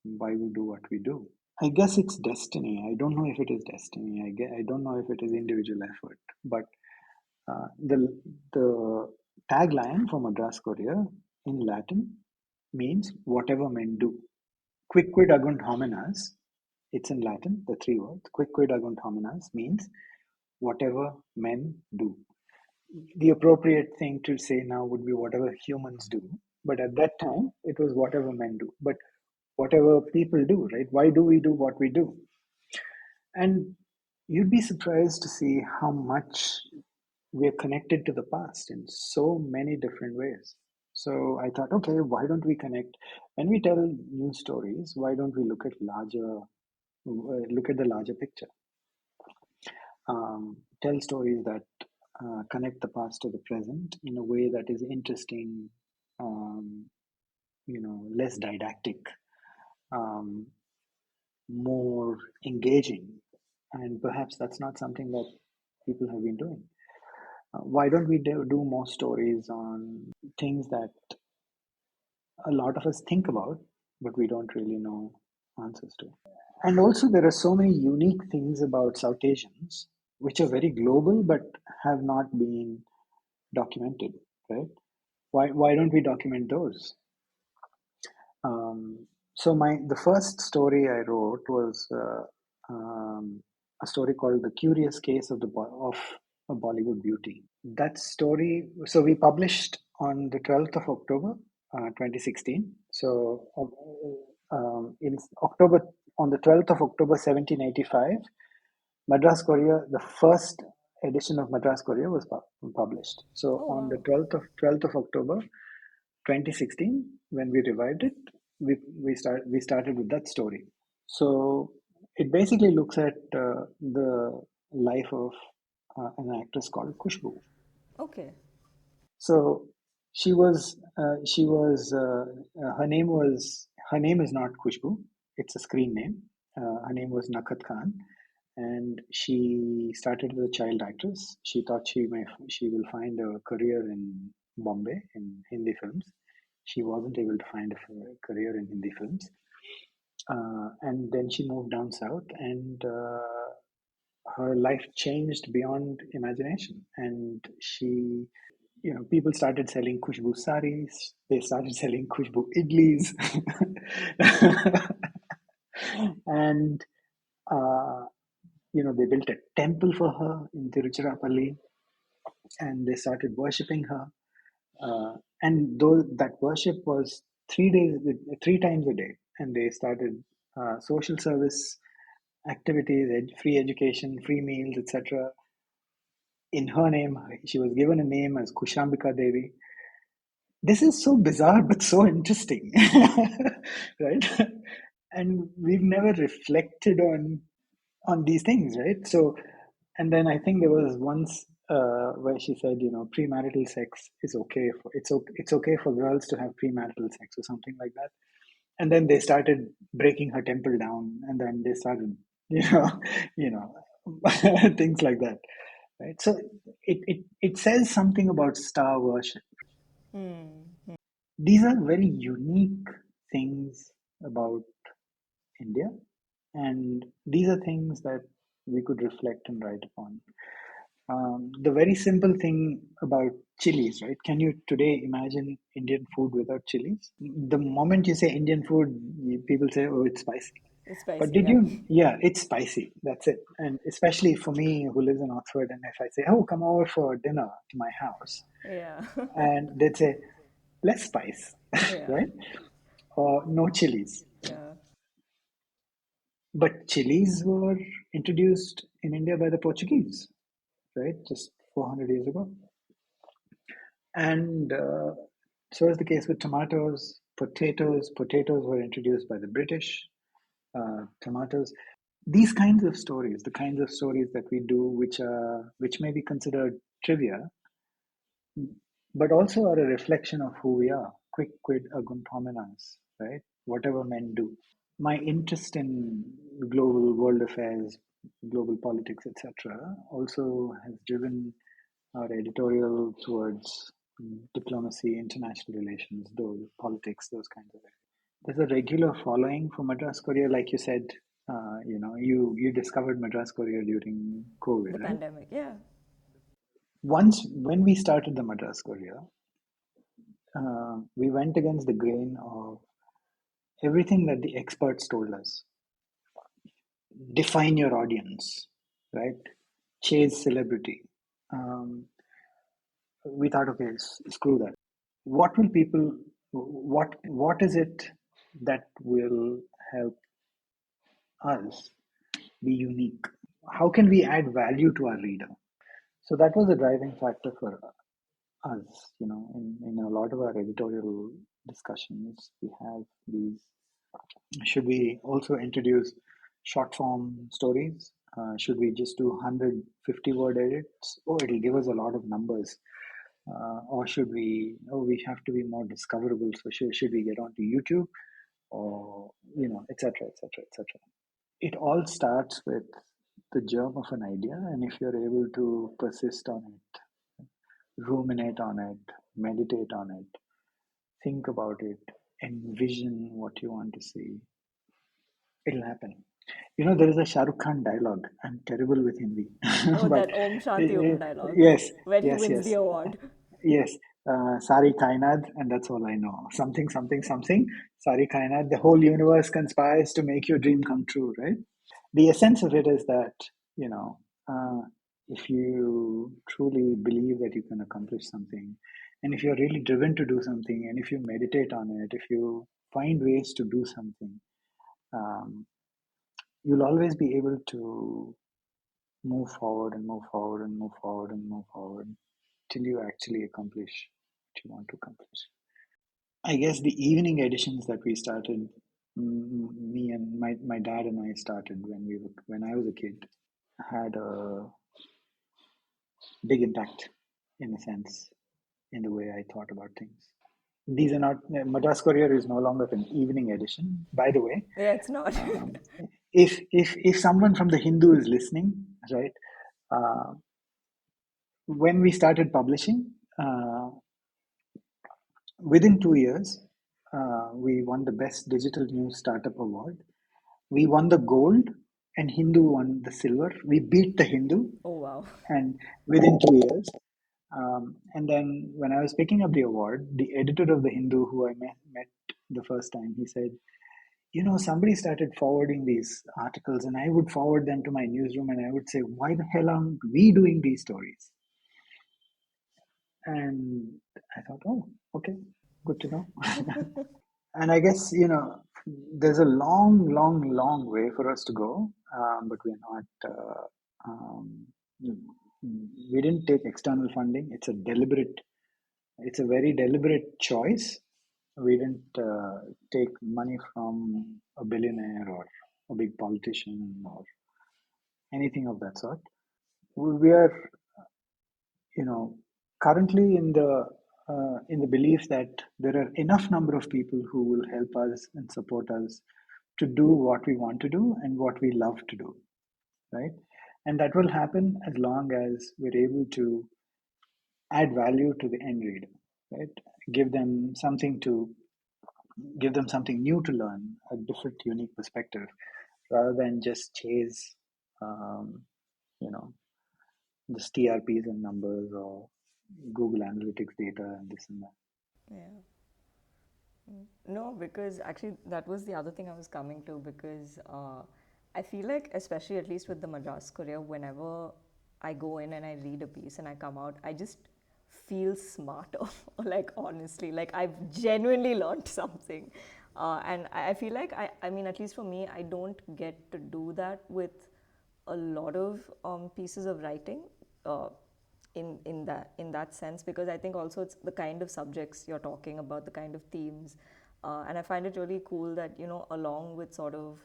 C: why we do what we do. I guess it's destiny. I don't know if it is destiny. I don't know if it is individual effort. But the tagline for Madras Courier in Latin means whatever men do. Quicquid agunt hominas, it's in Latin, the three words. Quicquid agunt hominas means whatever men do. The appropriate thing to say now would be whatever humans do. But at that time, it was whatever men do. But whatever people do, right? Why do we do what we do? And you'd be surprised to see how much we're connected to the past in so many different ways. So I thought, okay, why don't we connect? When we tell news stories, why don't we look at the larger picture? Tell stories that connect the past to the present in a way that is interesting, less didactic, more engaging. And perhaps that's not something that people have been doing. Why don't we do more stories on things that a lot of us think about, but we don't really know answers to? And also, there are so many unique things about South Asians, which are very global, but have not been documented, right? Why don't we document those? So the first story I wrote was a story called "The Curious Case of of a Bollywood Beauty." That story, so we published on the 12th of October, 2016. So in October, on the 12th of October 1785, Madras Courier, the first edition of Madras Courier was published. So
D: Oh,
C: on the
D: wow.
C: 12th of October 2016, when we revived it, we started with that story. So it basically looks at the life of an actress called Khushbu.
D: Okay.
C: So her name is not Khushbu. It's a screen name. Her name was Nakhat Khan, and she started as a child actress. She thought she will find a career in Bombay in Hindi films. She wasn't able to find a career in Hindi films, and then she moved down south, and her life changed beyond imagination. And people started selling Khushbu saris. They started selling Khushbu idlis, and uh, they built a temple for her in Tiruchirappalli, and they started worshipping her. And though that worship was 3 days, 3 times a day, and they started social service activities, free education, free meals, etc. In her name, she was given a name as Kushambika Devi. This is so bizarre but so interesting, right? And we've never reflected on these things, right? So, and then I think there was once where she said, premarital sex is okay for it's okay for girls to have premarital sex or something like that. And then they started breaking her temple down, and then they started, you know, you know, things like that, right? So it says something about star worship. These are very unique things about India, and these are things that we could reflect and write upon. The very simple thing about chilies, right? Can you today imagine Indian food without chilies? The moment you say Indian food, people say, "Oh, it's spicy."
D: It's
C: But
D: spicy,
C: did
D: yeah.
C: you? Yeah, it's spicy. That's it. And especially for me, who lives in Oxford, and if I say, "Oh, come over for dinner to my house,"
D: Yeah.
C: and they'd say, "Less spice,"
D: Yeah.
C: right? Or no chilies.
D: Yeah.
C: But chilies were introduced in India by the Portuguese, right? Just 400 years ago. And so is the case with tomatoes, potatoes. Potatoes were introduced by the British, tomatoes. These kinds of stories, the kinds of stories that we do, which may be considered trivia, but also are a reflection of who we are. Quick quid agunt hominas, right? Whatever men do. My interest in global world affairs, global politics, etc., also has driven our editorial towards diplomacy, international relations, those politics, those kinds of areas. There's a regular following for Madras Courier, like you said. You discovered Madras Courier during
D: The
C: COVID, right?
D: pandemic, yeah.
C: Once when we started the Madras Courier, we went against the grain of everything that the experts told us. Define your audience, right? Chase celebrity. Um, we thought, okay, screw that. What will people? What is it that will help us be unique? How can we add value to our reader? So that was a driving factor for us. In a lot of our editorial discussions, we have these. Should we also introduce short form stories? Should we just do 150-word edits? Oh, it'll give us a lot of numbers. Or should we? Oh, we have to be more discoverable. So should we get onto YouTube, or etc., etc., etc. It all starts with the germ of an idea, and if you're able to persist on it, ruminate on it, meditate on it, think about it, envision what you want to see, it'll happen. There is a Shah Rukh Khan dialogue. I'm terrible with Hindi,
D: Oh,
C: but
D: that Om Shanti Om dialogue
C: yes,
D: where he
C: yes,
D: wins the
C: yes.
D: award.
C: Yes, Sari Kainad, and that's all I know. Something, something, something. Sari Kainad. The whole universe conspires to make your dream come true, right? The essence of it is that, you know, uh, if you truly believe that you can accomplish something, and if you're really driven to do something, and if you meditate on it, if you find ways to do something, um, you'll always be able to move forward and move forward and move forward and move forward till you actually accomplish what you want to accomplish. I guess the evening editions that we started, me and my dad and I started when I was a kid, had a big impact in a sense in the way I thought about things. These are not Madras Courier is no longer an evening edition, by the way.
D: Yeah, it's not.
C: Um, if someone from the Hindu is listening, right? Uh, when we started publishing, within 2 years, we won the Best Digital News Startup Award. We won the gold, and Hindu won the silver. We beat the Hindu,
D: Oh, wow.
C: and within 2 years. And then when I was picking up the award, the editor of the Hindu, who I met the first time, he said, "You know, somebody started forwarding these articles, and I would forward them to my newsroom, and I would say, why the hell aren't we doing these stories?" And I thought, oh, okay, good to know. And I guess, there's a long, long, long way for us to go, but we're not, we didn't take external funding. It's a very deliberate choice. We didn't take money from a billionaire or a big politician or anything of that sort. We are, you know, currently in the belief that there are enough number of people who will help us and support us to do what we want to do and what we love to do, right? And that will happen as long as we're able to add value to the end reader, right? Give them something to give them something new to learn, a different, unique perspective, rather than just chase, um, you know, just TRPs and numbers or Google Analytics data and this and that.
D: Yeah. No, because actually that was the other thing I was coming to because I feel like, especially at least with the Madras Courier, whenever I go in and I read a piece and I come out, I just feel smarter. Like, honestly, like I've genuinely learned something. And I feel like, I mean, at least for me, I don't get to do that with a lot of pieces of writing. In that sense, because I think also it's the kind of subjects you're talking about, the kind of themes, and I find it really cool that, along with sort of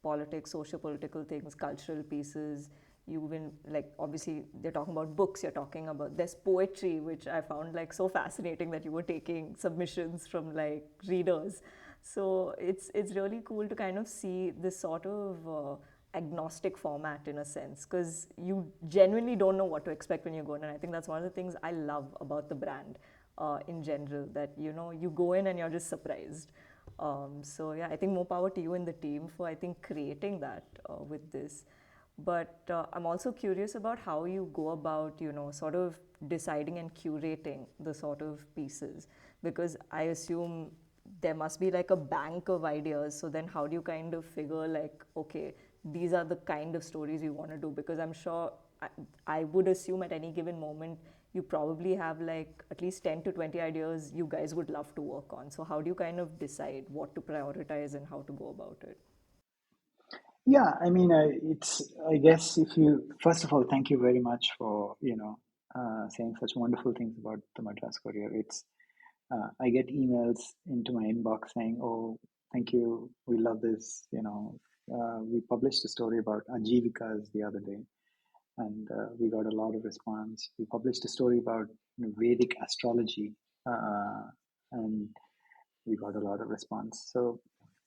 D: politics, socio-political things, cultural pieces, you've been like, obviously they're talking about books, you're talking about, there's poetry, which I found like so fascinating that you were taking submissions from like readers. So it's really cool to kind of see this sort of agnostic format in a sense, because you genuinely don't know what to expect when you go in, and I think that's one of the things I love about the brand in general, that you go in and you're just surprised. So yeah, I think more power to you and the team for, I think, creating that with this. But I'm also curious about how you go about, sort of deciding and curating the sort of pieces, because I assume there must be like a bank of ideas. So then how do you kind of figure like, okay, these are the kind of stories you want to do? Because I'm sure, I would assume at any given moment, you probably have like at least 10 to 20 ideas you guys would love to work on. So how do you kind of decide what to prioritize and how to go about it?
C: Yeah, I mean, I guess if you, first of all, thank you very much for, saying such wonderful things about the Madras Courier. I get emails into my inbox saying, oh, thank you, we love this, we published a story about Ajivikas the other day, and we got a lot of response. We published a story about Vedic astrology, and we got a lot of response. So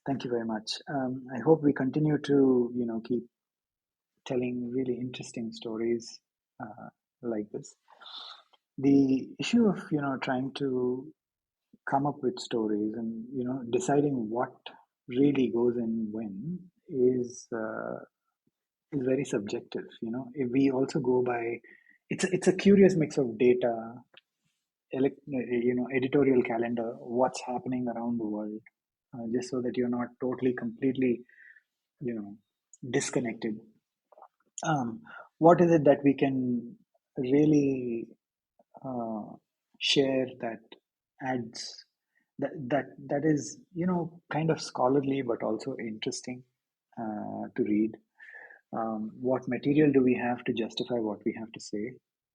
C: thank you very much. I hope we continue to, keep telling really interesting stories like this. The issue of, trying to come up with stories and, deciding what really goes in when is very subjective. If we also go by, it's a curious mix of data, editorial calendar, what's happening around the world, just so that you're not totally, completely, disconnected. What is it that we can really uh, share that adds that is kind of scholarly but also interesting to read? What material do we have to justify what we have to say?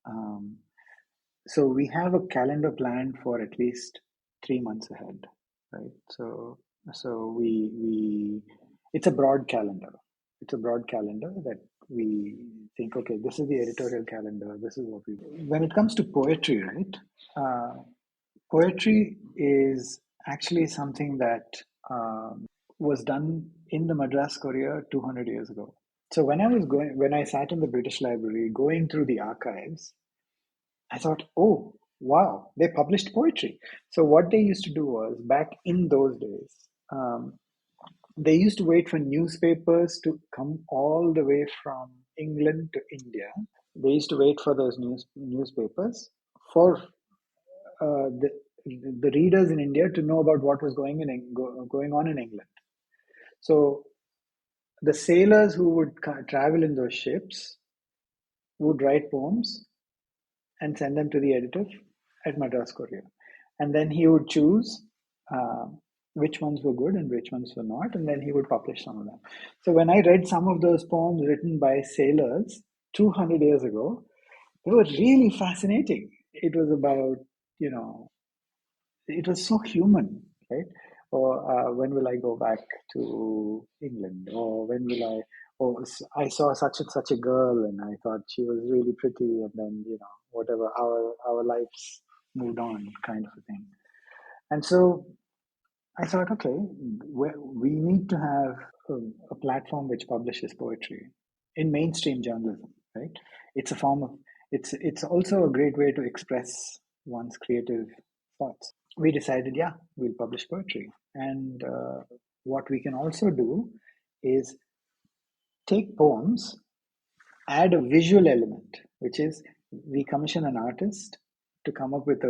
C: Um, so we have a calendar planned for at least 3 months ahead, right? So we it's a broad calendar. It's a broad calendar that we think, okay, this is the editorial calendar. This is what we. When it comes to poetry, right? Uh, Poetry is actually something that was done in the Madras Courier 200 years ago. So when I sat in the British Library going through the archives, I thought, oh, wow, they published poetry. So what they used to do was, back in those days, they used to wait for newspapers to come all the way from England to India. They used to wait for those newspapers for the readers in India to know about what was going on in England. So the sailors who would travel in those ships would write poems and send them to the editor at Madras Courier, and then he would choose uh, which ones were good and which ones were not, and then he would publish some of them. So when I read some of those poems written by sailors 200 years ago, they were really fascinating. It was about, you know, it was so human, right? Or when will I go back to England? Or when will I? Or I saw such and such a girl, and I thought she was really pretty, and then whatever, our lives moved on, kind of a thing. And so I thought, okay, we need to have a platform which publishes poetry in mainstream journalism, right? It's a form of it's also a great way to express one's creative thoughts. We decided, yeah, we'll publish poetry. And what we can also do is take poems, add a visual element, which is we commission an artist to come up with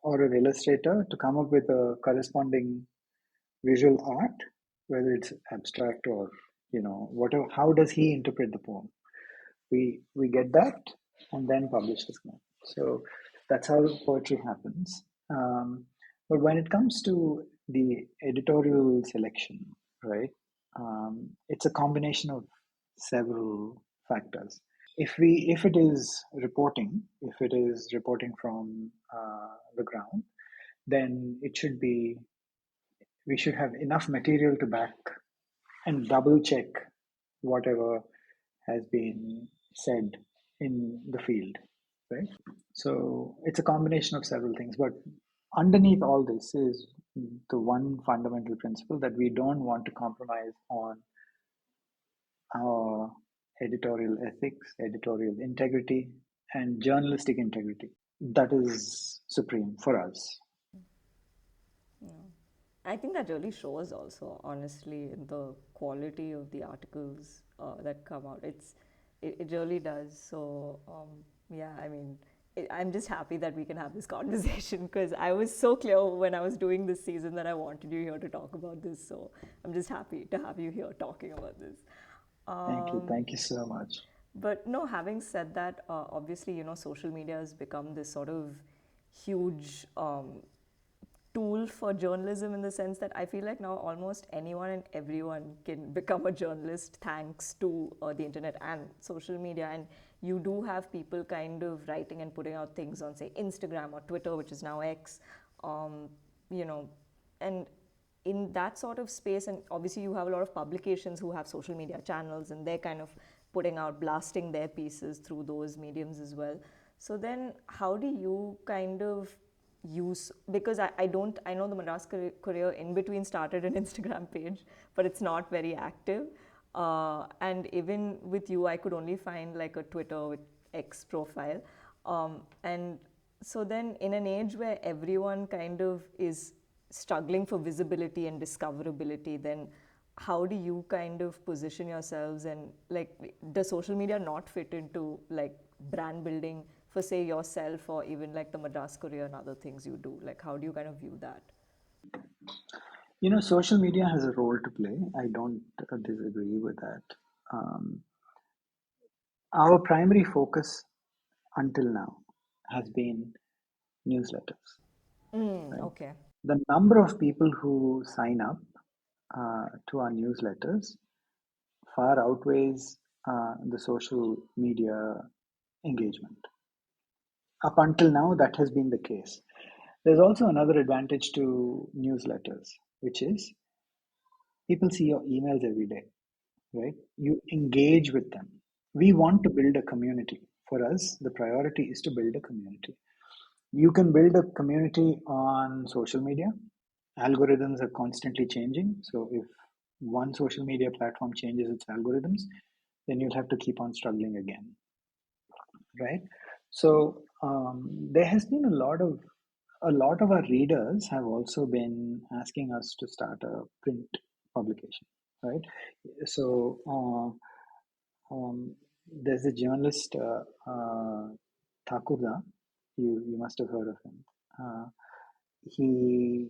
C: or an illustrator to come up with a corresponding visual art, whether it's abstract or whatever. How does he interpret the poem? We get that and then publish this poem. So that's how poetry happens. But when it comes to the editorial selection, right? It's a combination of several factors. If it is reporting from the ground, then we should have enough material to back and double check whatever has been said in the field, right? So it's a combination of several things, but underneath all this is the one fundamental principle that we don't want to compromise on our editorial ethics, editorial integrity, and journalistic integrity. That is supreme for us.
D: Yeah. I think that really shows also, honestly, in the quality of the articles that come out. It really does. So, yeah, I mean, I'm just happy that we can have this conversation because I was so clear when I was doing this season that I wanted you here to talk about this. So I'm just happy to have you here talking about this.
C: Thank you. Thank you so much.
D: But no, having said that, obviously, social media has become this sort of huge tool for journalism in the sense that I feel like now almost anyone and everyone can become a journalist thanks to the internet and social media. And you do have people kind of writing and putting out things on, say, Instagram or Twitter, which is now X, and in that sort of space, and obviously you have a lot of publications who have social media channels and they're kind of putting out, blasting their pieces through those mediums as well. So then how do you kind of use, because I know the Madras Courier in between started an Instagram page, but it's not very active. And even with you, I could only find like a Twitter with X profile. And so then in an age where everyone kind of is struggling for visibility and discoverability, then how do you kind of position yourselves, and like does social media not fit into like brand building for say yourself or even like the Madras Courier and other things you do? Like how do you kind of view that?
C: Social media has a role to play. I don't disagree with that. Um, our primary focus until now has been newsletters, right?
D: Okay.
C: The number of people who sign up to our newsletters far outweighs the social media engagement. Up until now, that has been the case. There's also another advantage to newsletters, which is people see your emails every day, right? You engage with them. We want to build a community. For us, the priority is to build a community. You can build a community on social media. Algorithms are constantly changing. So if one social media platform changes its algorithms, then you'll have to keep on struggling again, right? So there has been a lot of our readers have also been asking us to start a print publication, right? So there's a journalist, Thakurda. You must have heard of him. He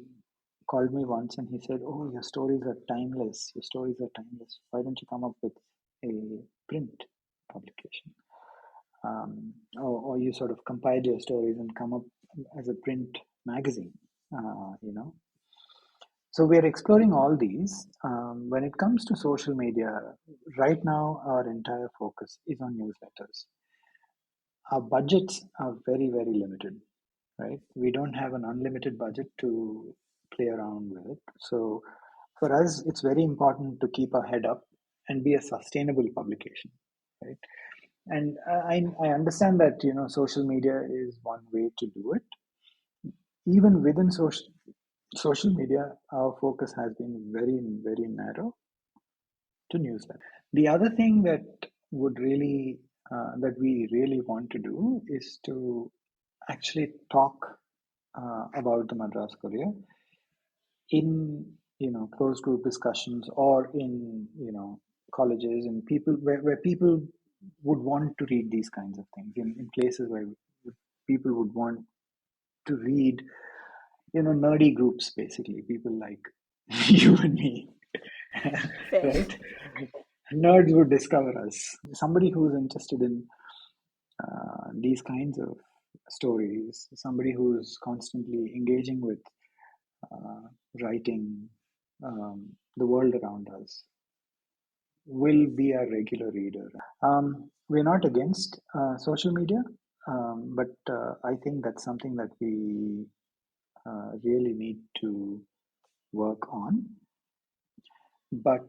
C: called me once and he said, "Oh, your stories are timeless. Your stories are timeless. Why don't you come up with a print publication? Or you sort of compile your stories and come up as a print magazine, you know." So we're exploring all these. When it comes to social media, right now our entire focus is on newsletters. Our budgets are very, very limited, right? We don't have an unlimited budget to play around with. So for us, it's very important to keep our head up and be a sustainable publication, right? And I understand that social media is one way to do it. Even within social media, our focus has been very, very narrow to newsletter. The other thing that we really want to do is to actually talk about the Madras Courier in closed group discussions or in colleges and people where people would want to read these kinds of things in places where people would want to read nerdy groups, basically people like you and me.
D: Fair.
C: Right? Nerds would discover us. Somebody who's interested in these kinds of stories, somebody who's constantly engaging with writing the world around us, will be a regular reader. We're not against social media, but I think that's something that we really need to work on. But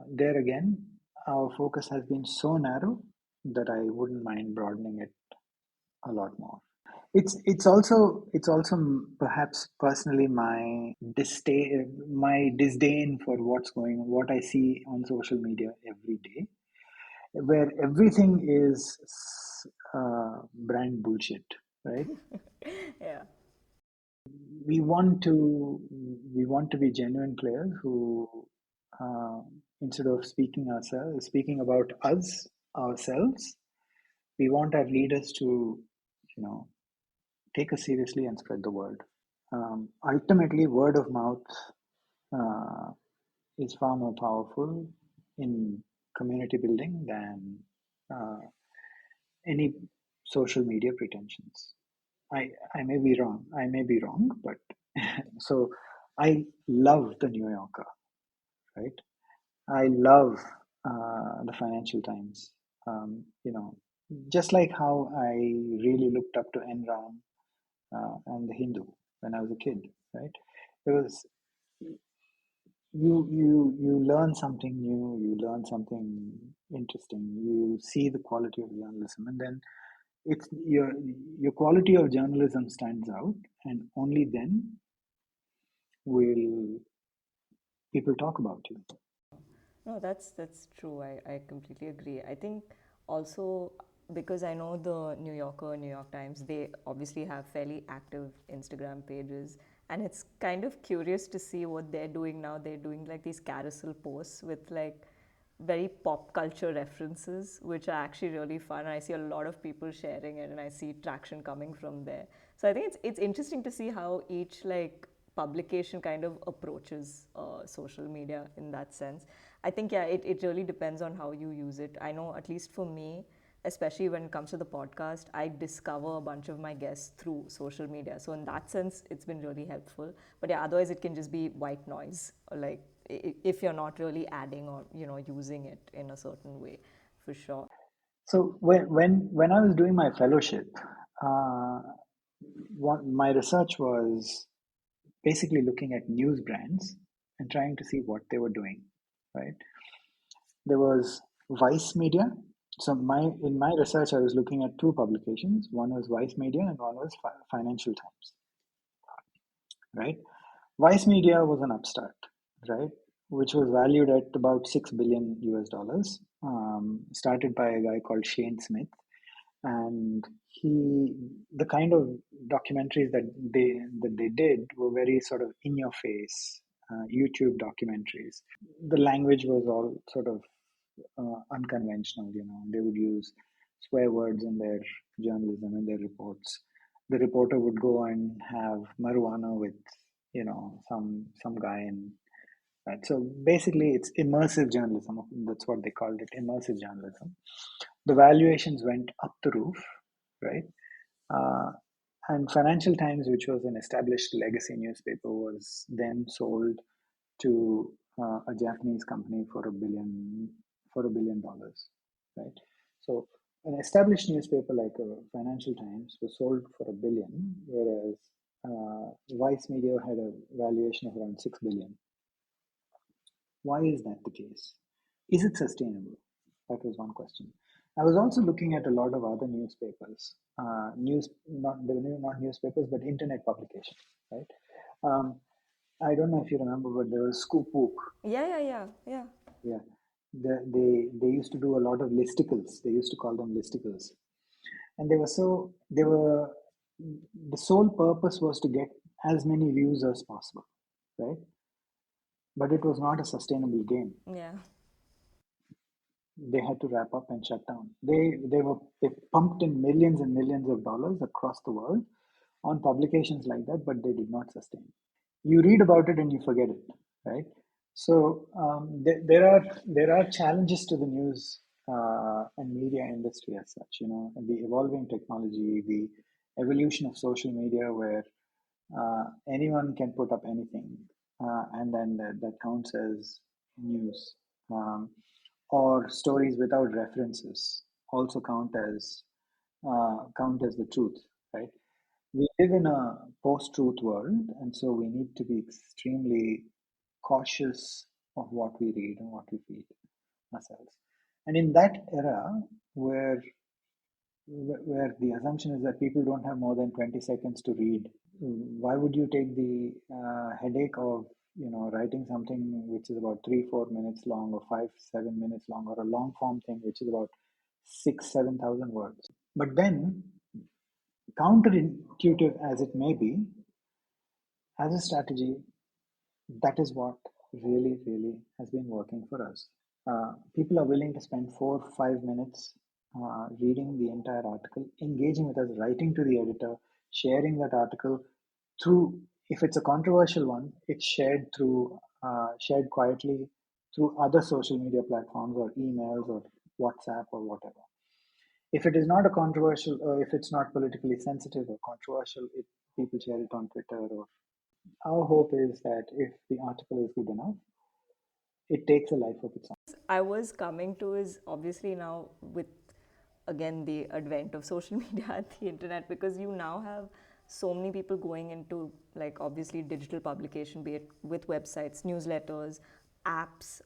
C: there again, our focus has been so narrow that I wouldn't mind broadening it a lot more. It's also perhaps personally my disdain for what I see on social media every day, where everything is brand bullshit, right?
D: Yeah.
C: We want to be genuine players who, uh, instead of speaking about us ourselves, we want our leaders to, you know, take us seriously and spread the word. Ultimately, word of mouth uh, is far more powerful in community building than uh, any social media pretensions. I may be wrong. I may be wrong, but so I love the New Yorker, right? I love the Financial Times. Just like how I really looked up to Enron and the Hindu when I was a kid, right? It was you learn something new, you learn something interesting, you see the quality of journalism, and then it's your quality of journalism stands out, and only then will people talk about you.
D: No, that's true. I completely agree. I think also because I know the New Yorker, New York Times, they obviously have fairly active Instagram pages, and it's kind of curious to see what they're doing now. They're doing like these carousel posts with like very pop culture references, which are actually really fun. I see a lot of people sharing it, and I see traction coming from there. So I think it's interesting to see how each like publication kind of approaches social media in that sense. I think it really depends on how you use it. I know at least for me, especially when it comes to the podcast, I discover a bunch of my guests through social media. So in that sense, it's been really helpful. But yeah, otherwise it can just be white noise, or like if you're not really adding or using it in a certain way, for sure.
C: So when I was doing my fellowship, uh, my research was basically looking at news brands and trying to see what they were doing, right? There was Vice Media. So in my research, I was looking at two publications. One was Vice Media and one was Financial Times, right? Vice Media was an upstart, right? Which was valued at about 6 billion US dollars. Started by a guy called Shane Smith, and the kind of documentaries that they did were very sort of in your face, YouTube documentaries. The language was all sort of unconventional. They would use swear words in their journalism and their reports. The reporter would go and have marijuana with some guy in right. So basically, it's immersive journalism. That's what they called it, immersive journalism. The valuations went up the roof, right? Uh, and Financial Times, which was an established legacy newspaper, was then sold to a Japanese company for $1 billion, right? So an established newspaper like Financial Times was sold for $1 billion, whereas Vice Media had a valuation of around $6 billion. Why is that the case? Is it sustainable? That was one question. I was also looking at a lot of other newspapers, they were not newspapers, but internet publications, right? Um, I don't know if you remember, but there was Scoop Book.
D: Yeah.
C: Yeah, they used to do a lot of listicles. They used to call them listicles, and they were the sole purpose was to get as many views as possible, right? But it was not a sustainable game.
D: Yeah.
C: They had to wrap up and shut down. They pumped in millions and millions of dollars across the world on publications like that, but they did not sustain. You read about it and you forget it, right? So there are challenges to the news and media industry as such. And the evolving technology, the evolution of social media, where anyone can put up anything, and then that counts as news. Or stories without references also count as the truth, right? We live in a post-truth world, and so we need to be extremely cautious of what we read and what we feed ourselves. And in that era, where the assumption is that people don't have more than 20 seconds to read, why would you take the headache of writing something which is about 3-4 minutes long, or 5-7 minutes long, or a long form thing which is about 6,000-7,000 words? But then, counterintuitive as it may be, as a strategy, that is what really, really has been working for us. People are willing to spend 4-5 minutes reading the entire article, engaging with us, writing to the editor, sharing that article through. If it's a controversial one, it's shared quietly through other social media platforms or emails or WhatsApp or whatever. If it is not a controversial, or if it's not politically sensitive or controversial, people share it on Twitter. Or our hope is that if the article is good enough, it takes a life of its own.
D: I was coming to is obviously now with again the advent of social media and the internet, because you now have so many people going into like obviously digital publication, be it with websites, newsletters, apps.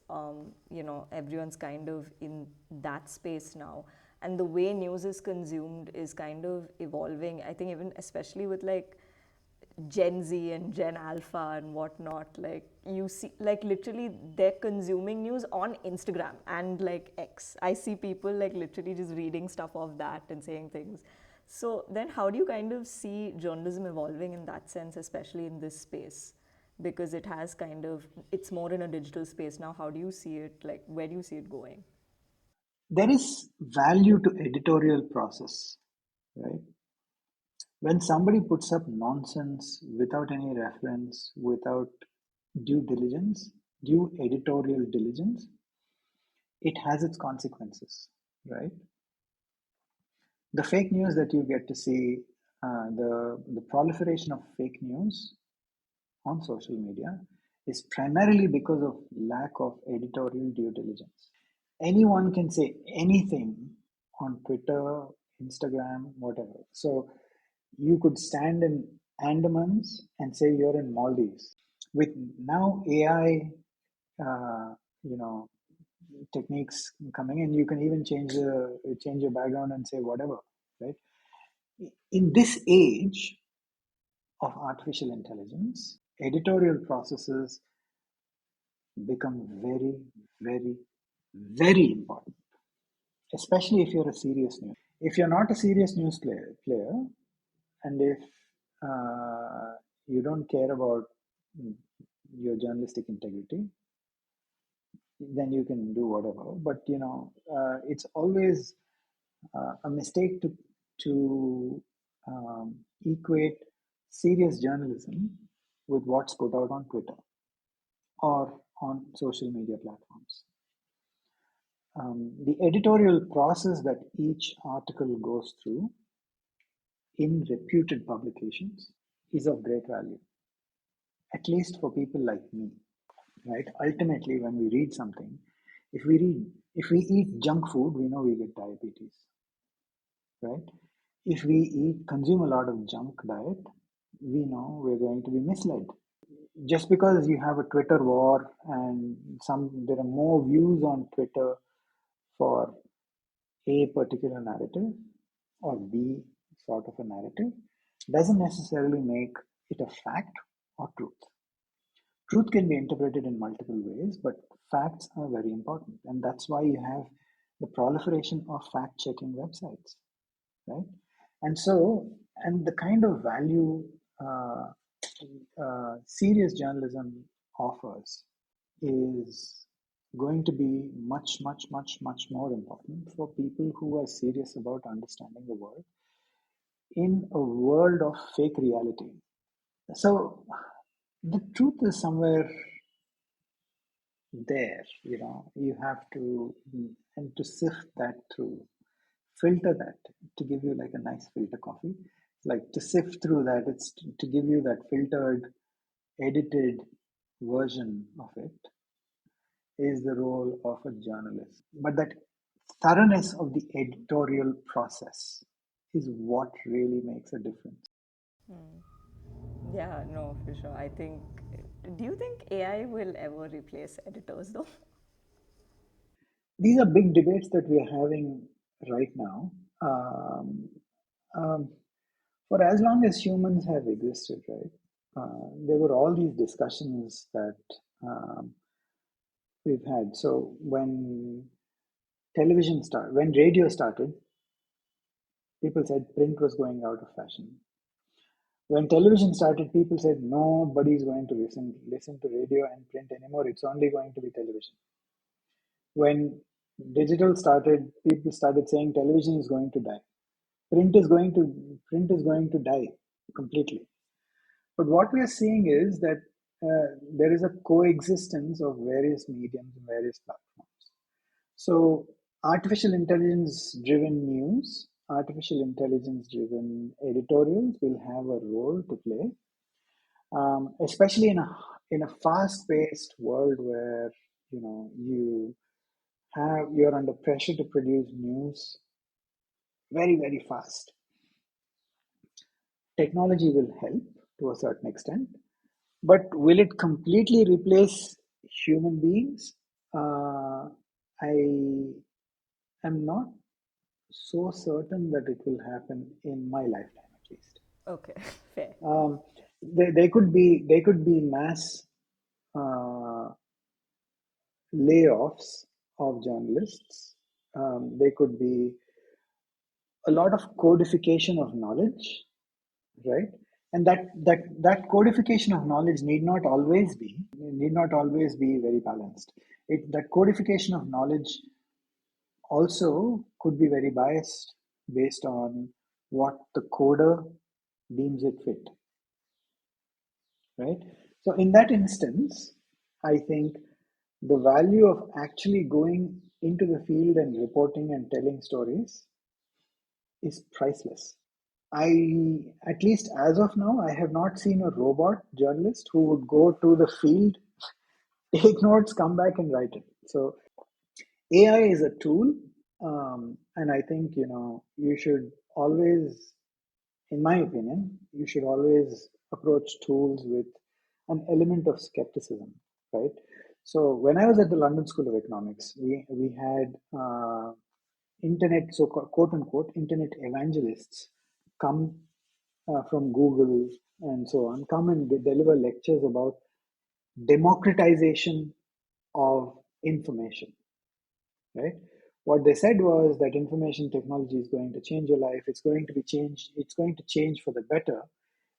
D: Everyone's kind of in that space now, and the way news is consumed is kind of evolving. I think even especially with like Gen Z and Gen Alpha and whatnot, like you see, like literally they're consuming news on Instagram and like X. I see people like literally just reading stuff off that and saying things. So then how do you kind of see journalism evolving in that sense, especially in this space? because it has kind of, it's more in a digital space now. How do you see it? Like, where do you see it going?
C: There is value to editorial process, right? When somebody puts up nonsense without any reference, without due diligence, due editorial diligence, it has its consequences, right? The fake news that you get to see, the proliferation of fake news on social media is primarily because of lack of editorial due diligence. Anyone can say anything on Twitter, Instagram, whatever. So you could stand in Andamans and say you're in Maldives. With now AI, you know, techniques coming in, you can even change your background and say whatever, right? In this age of artificial intelligence, editorial processes become very, very, very important, especially if you're a serious news. If you're not a serious news player and if you don't care about your journalistic integrity, then you can do whatever. But it's always a mistake to equate serious journalism with what's put out on Twitter or on social media platforms. The editorial process that each article goes through in reputed publications is of great value, at least for people like me, right? Ultimately, when we read something, if we eat junk food, we know we get diabetes, right? If we consume a lot of junk diet, we know we're going to be misled. Just because you have a Twitter war and there are more views on Twitter for a particular narrative or B sort of a narrative doesn't necessarily make it a fact or truth. Truth can be interpreted in multiple ways, but facts are very important. And that's why you have the proliferation of fact-checking websites, right? And the kind of value serious journalism offers is going to be much, much, much, much more important for people who are serious about understanding the world in a world of fake reality. So the truth is somewhere there, you have to, and to sift that through, filter that to give you like a nice filter coffee. Like to sift through that, it's to give you that filtered, edited version of it is the role of a journalist. But that thoroughness of the editorial process is what really makes a difference.
D: Yeah, no, for sure. I think, do you think AI will ever replace editors though?
C: These are big debates that we are having right now. Um, um, for as long as humans have existed, right, there were all these discussions that um, we've had. So when radio started, people said print was going out of fashion. When television started, people said nobody's going to listen to radio and print anymore. It's only going to be television. When digital started, people started saying television is going to die. Print is going to die completely. But what we are seeing is that there is a coexistence of various mediums and various platforms. So artificial intelligence driven news, artificial intelligence driven editorials will have a role to play, especially in a fast paced world where you're under pressure to produce news very, very fast. Technology will help to a certain extent, but will it completely replace human beings? I am not so certain that it will happen in my lifetime, at least.
D: Okay, fair.
C: They could be mass uh, layoffs of journalists. They could be a lot of codification of knowledge, right? And that codification of knowledge need not always be very balanced. That codification of knowledge also could be very biased based on what the coder deems it fit, right? So in that instance, I think the value of actually going into the field and reporting and telling stories is priceless. At least as of now, I have not seen a robot journalist who would go to the field, take notes, come back and write it. So AI is a tool, and I think you should always, in my opinion, you should always approach tools with an element of skepticism, right? So when I was at the London School of Economics, we had internet, so quote unquote, internet evangelists come from Google and so on, come and deliver lectures about democratization of information, right? What they said was that information technology is going to change your life. It's going to be changed. It's going to change for the better.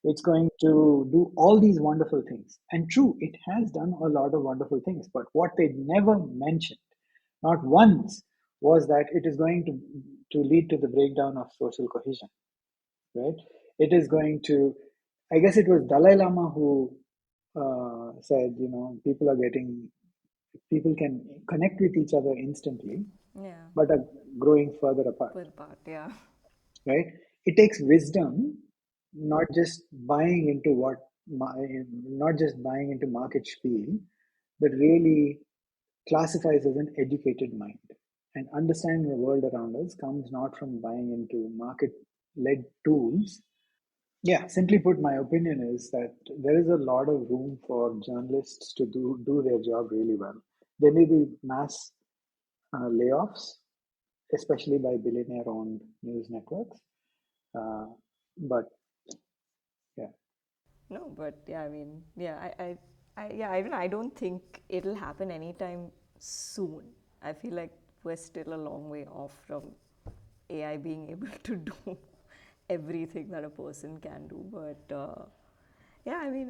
C: It's going to do all these wonderful things. And true, it has done a lot of wonderful things. But what they never mentioned, not once, was that it is going to lead to the breakdown of social cohesion, right? It is going to, I guess it was Dalai Lama who said, people can connect with each other instantly,
D: Yeah.
C: but are growing further apart,
D: Per part, yeah.
C: right? It takes wisdom, not just buying into not just buying into market spiel, but really classifies as an educated mind. And understanding the world around us comes not from buying into market-led tools. Yeah, simply put, my opinion is that there is a lot of room for journalists to do their job really well. There may be mass layoffs, especially by billionaire-owned news networks. Uh, but yeah,
D: No, but yeah, I mean, yeah, yeah, I don't think it'll happen anytime soon. I feel like we're still a long way off from AI being able to do everything that a person can do. But yeah, I mean,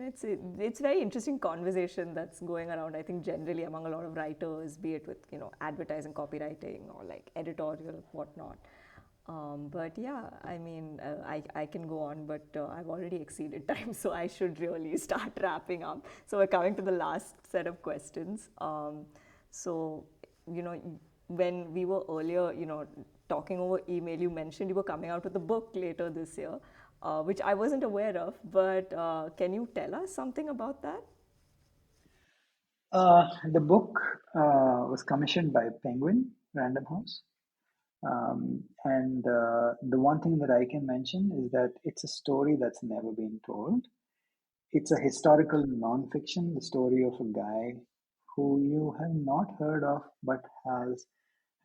D: it's very interesting conversation that's going around. I think generally among a lot of writers, be it with advertising, copywriting, or like editorial, whatnot. But yeah, I mean, I can go on, but I've already exceeded time, so I should really start wrapping up. So we're coming to the last set of questions. So, you know, when we were earlier, talking over email, you mentioned you were coming out with a book later this year, which I wasn't aware of. But can you tell us something about that?
C: the book was commissioned by Penguin Random House. And the one thing that I can mention is that it's a story that's never been told. It's a historical nonfiction, the story of a guy who you have not heard of but has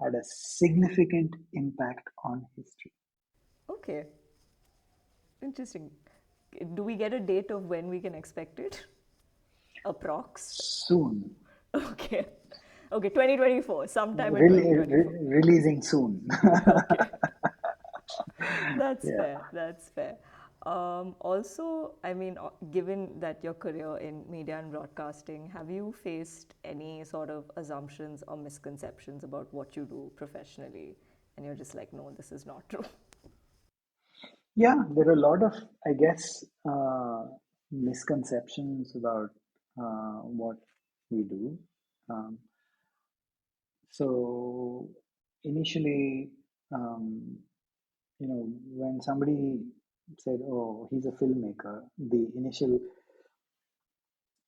C: had a significant impact on history.
D: Okay, interesting. Do we get a date of when we can expect it? Approx?
C: Soon.
D: Okay. Okay, 2024, sometime in 2024.
C: Releasing soon.
D: Okay. That's
C: Yeah.
D: fair. That's fair. Also, I mean, given that your career in media and broadcasting, have you faced any sort of assumptions or misconceptions about what you do professionally? And you're just like, no, this is not true.
C: Yeah, there are a lot of, I guess, misconceptions about what we do. Um, so initially, um, when somebody said, "Oh, he's a filmmaker," the initial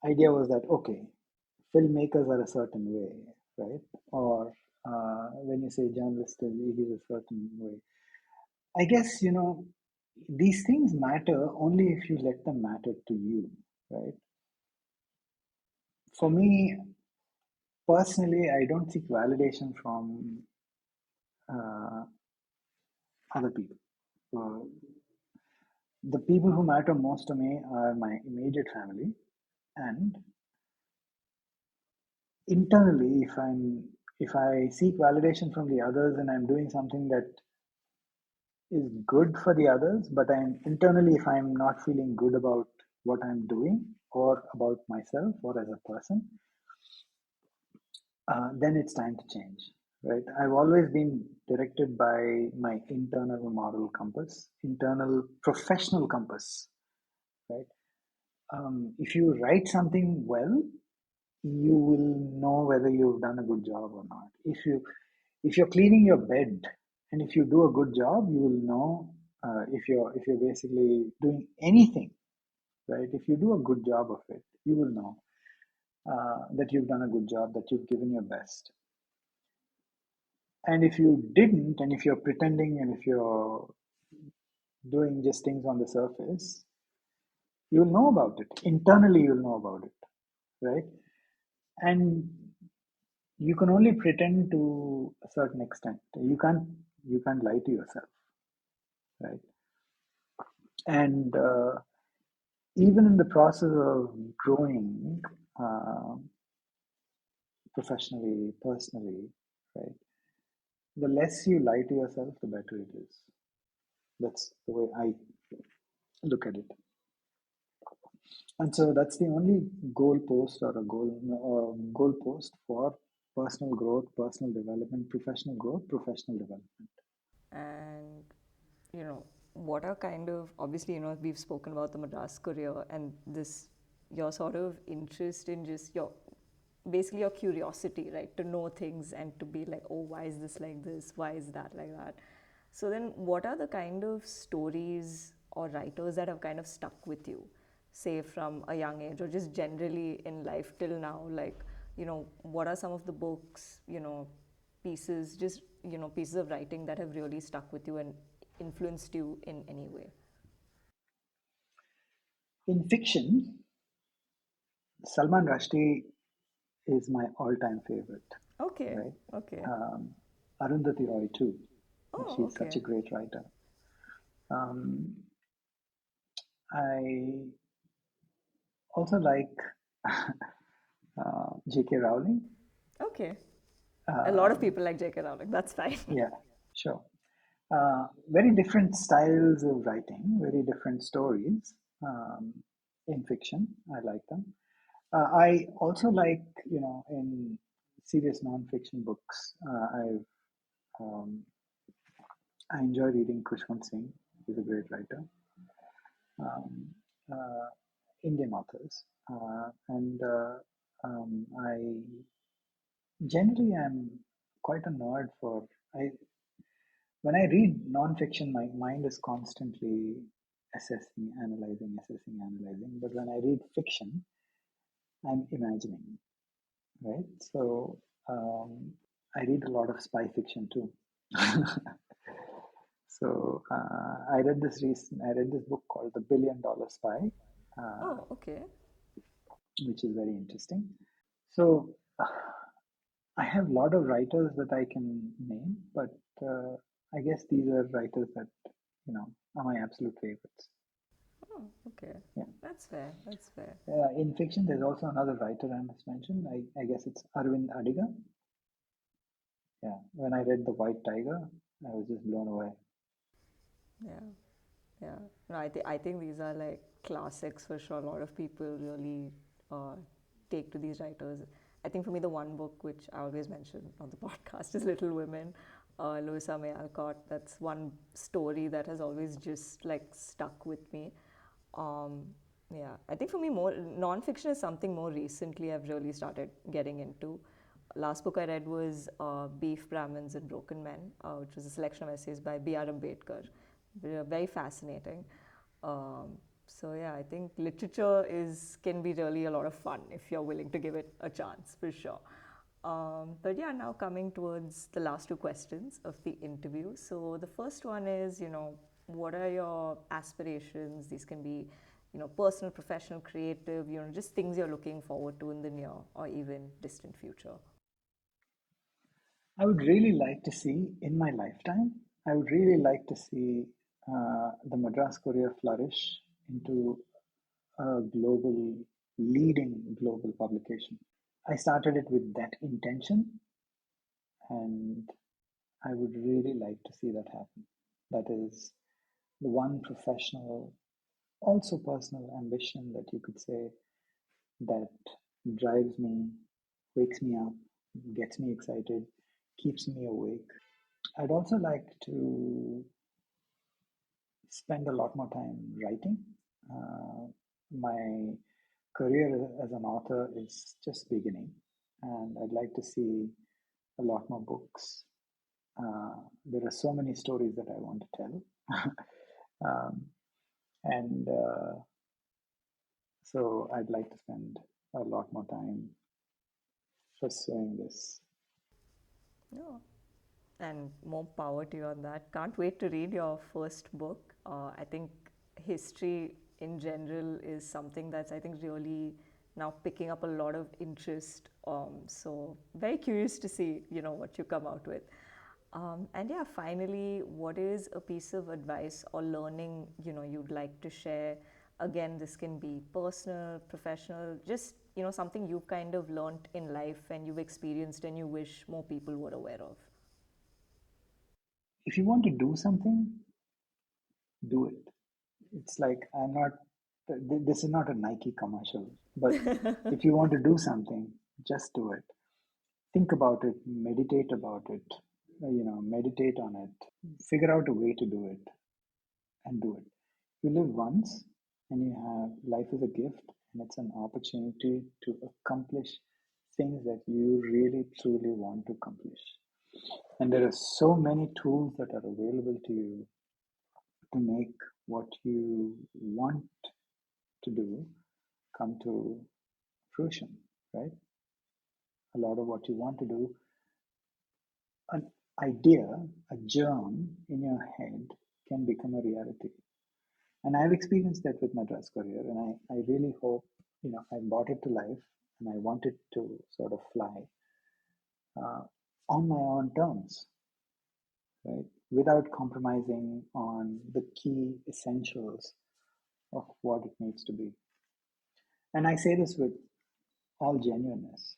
C: idea was that okay, filmmakers are a certain way, right? Or when you say journalist is a certain way. I guess these things matter only if you let them matter to you, right? For me personally, I don't seek validation from uh, other people. Uh, the people who matter most to me are my immediate family, and internally, if I seek validation from the others and I'm doing something that is good for the others, but I'm internally, if I'm not feeling good about what I'm doing or about myself or as a person, then it's time to change, right? I've always been directed by my internal moral compass, internal professional compass, right? If you write something well, you will know whether you've done a good job or not. If you're cleaning your bed and if you do a good job, you will know if you're basically doing anything, right? If you do a good job of it, you will know that you've done a good job, that you've given your best. And if you didn't, and if you're pretending, and if you're doing just things on the surface, you'll know about it. Internally, you'll know about it, right? And you can only pretend to a certain extent. You can't lie to yourself, right? And even in the process of growing professionally, personally, right? The less you lie to yourself, the better it is. That's the way I look at it. And so that's the only goalpost or a goalpost for personal growth, personal development, professional growth, professional development.
D: And what are kind of, obviously, we've spoken about the Madras Courier and this, your sort of interest in just basically your curiosity, right? To know things and to be like, oh, why is this like this? Why is that like that? So then what are the kind of stories or writers that have kind of stuck with you, say from a young age or just generally in life till now? Like, what are some of the books, pieces, just, pieces of writing that have really stuck with you and influenced you in any way?
C: In fiction, Salman Rushdie is my all-time favorite,
D: Okay,
C: right?
D: okay.
C: Arundhati Roy too.
D: Oh,
C: She's such
D: okay.
C: a great writer. Um, I also like J.K. Rowling.
D: Okay. A lot of
C: Um,
D: people like J.K. Rowling, that's fine.
C: yeah, sure. Very different styles of writing, very different stories in fiction. I like them. I also like, in serious non-fiction books, um, I enjoy reading Kushwant Singh. He's a great writer. Um, uh, Indian authors, and I generally am quite a nerd for. I When I read non-fiction, my mind is constantly assessing, analyzing. But when I read fiction, I'm imagining, right? So I read a lot of spy fiction too. So I read this book called The $1 Billion Spy, uh,
D: Oh, okay.
C: which is very interesting. So I have a lot of writers that I can name, but I guess these are writers that are my absolute favorites.
D: Oh, okay.
C: Yeah.
D: That's fair. That's fair.
C: In fiction, there's also another writer I must mention. I guess it's Arvind Adiga. Yeah. When I read The White Tiger, I was just blown away.
D: Yeah. Yeah. No, I think these are like classics for sure. A lot of people really take to these writers. I think for me, the one book which I always mention on the podcast is Little Women, Louisa May Alcott. That's one story that has always just like stuck with me. Um, yeah, I think for me, more nonfiction is something more recently I've really started getting into. Last book I read was Beef, Brahmins, and Broken Men, which was a selection of essays by B.R. Ambedkar. They are very fascinating. So yeah, I think literature can be really a lot of fun if you're willing to give it a chance, for sure. But yeah, now coming towards the last two questions of the interview. So the first one is, what are your aspirations? These can be, personal, professional, creative, just things you're looking forward to in the near or even distant future.
C: I would really like to see in my lifetime, I would really like to see the Madras Courier flourish into a leading global publication. I started it with that intention, and I would really like to see that happen. That is the one professional, also personal ambition that you could say that drives me, wakes me up, gets me excited, keeps me awake. I'd also like to spend a lot more time writing. My career as an author is just beginning, and I'd like to see a lot more books. There are so many stories that I want to tell. And so I'd like to spend a lot more time pursuing this.
D: No. And more power to you on that. Can't wait to read your first book. I think history in general is something that's, I think, really now picking up a lot of interest. So very curious to see, what you come out with. And yeah, finally, what is a piece of advice or learning, you'd like to share? Again, this can be personal, professional, just, something you've kind of learned in life and you've experienced and you wish more people were aware of.
C: If you want to do something, do it. It's like this is not a Nike commercial, but if you want to do something, just do it. Think about it, meditate about it, meditate on it, figure out a way to do it, and do it. You live once, and life is a gift, and it's an opportunity to accomplish things that you really, truly want to accomplish. And there are so many tools that are available to you to make what you want to do come to fruition, right? A lot of what you want to do, an idea, a germ in your head can become a reality. And I've experienced that with Madras Courier, and I really hope, I brought it to life, and I want it to sort of fly on my own terms, right? Without compromising on the key essentials of what it needs to be. And I say this with all genuineness,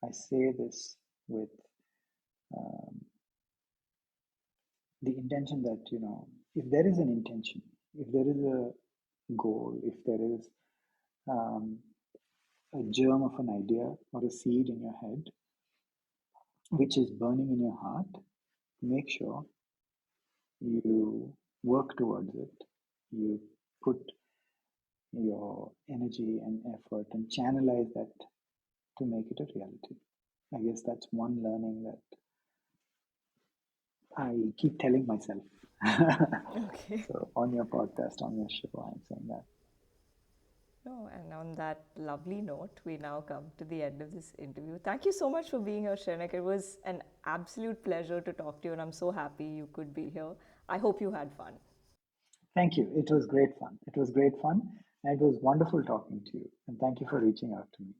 C: I say this with the intention that, if there is an intention, if there is a goal, if there is a germ of an idea or a seed in your head, which is burning in your heart, make sure you work towards it. You put your energy and effort and channelize that to make it a reality. I guess that's one learning that I keep telling myself.
D: Okay.
C: So on your podcast, on your show, I'm saying that.
D: No, and on that lovely note, we now come to the end of this interview. Thank you so much for being here, Shrenik. It was an absolute pleasure to talk to you, and I'm so happy you could be here. I hope you had fun.
C: Thank you. It was great fun. It was great fun. And it was wonderful talking to you. And thank you for reaching out to me.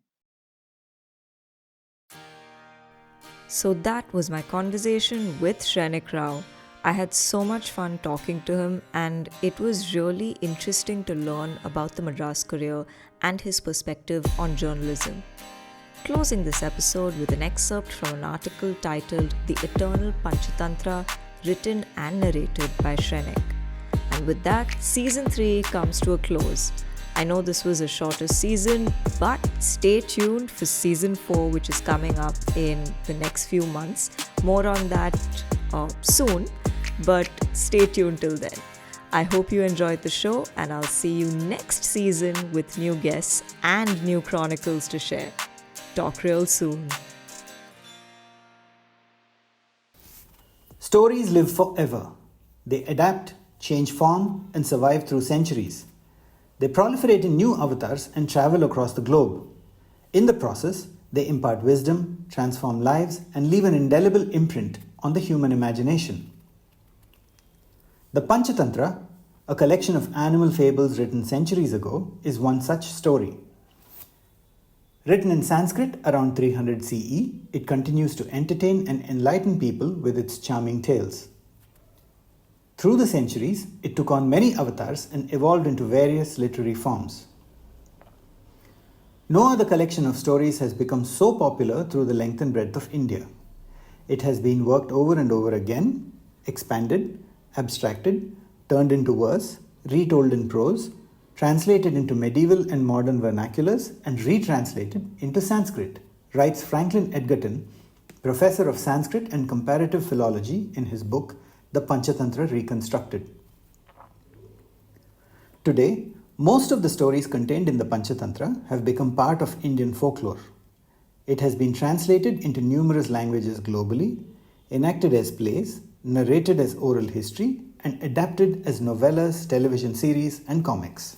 B: So that was my conversation with Shrenik Rao. I had so much fun talking to him, and it was really interesting to learn about the Madras Courier and his perspective on journalism. Closing this episode with an excerpt from an article titled The Eternal Panchatantra, written and narrated by Shrenik. And with that, season 3 comes to a close. I know this was a shorter season, but stay tuned for season 4, which is coming up in the next few months. More on that soon, but stay tuned till then. I hope you enjoyed the show, and I'll see you next season with new guests and new chronicles to share. Talk real soon.
A: Stories live forever. They adapt, change form, and survive through centuries. They proliferate in new avatars and travel across the globe. In the process, they impart wisdom, transform lives, and leave an indelible imprint on the human imagination. The Panchatantra, a collection of animal fables written centuries ago, is one such story. Written in Sanskrit around 300 CE, it continues to entertain and enlighten people with its charming tales. Through the centuries, it took on many avatars and evolved into various literary forms. No other collection of stories has become so popular through the length and breadth of India. It has been worked over and over again, expanded, abstracted, turned into verse, retold in prose, translated into medieval and modern vernaculars, and retranslated into Sanskrit, writes Franklin Edgerton, professor of Sanskrit and comparative philology, in his book The Panchatantra Reconstructed. Today, most of the stories contained in the Panchatantra have become part of Indian folklore. It has been translated into numerous languages globally, enacted as plays, narrated as oral history, and adapted as novellas, television series, and comics.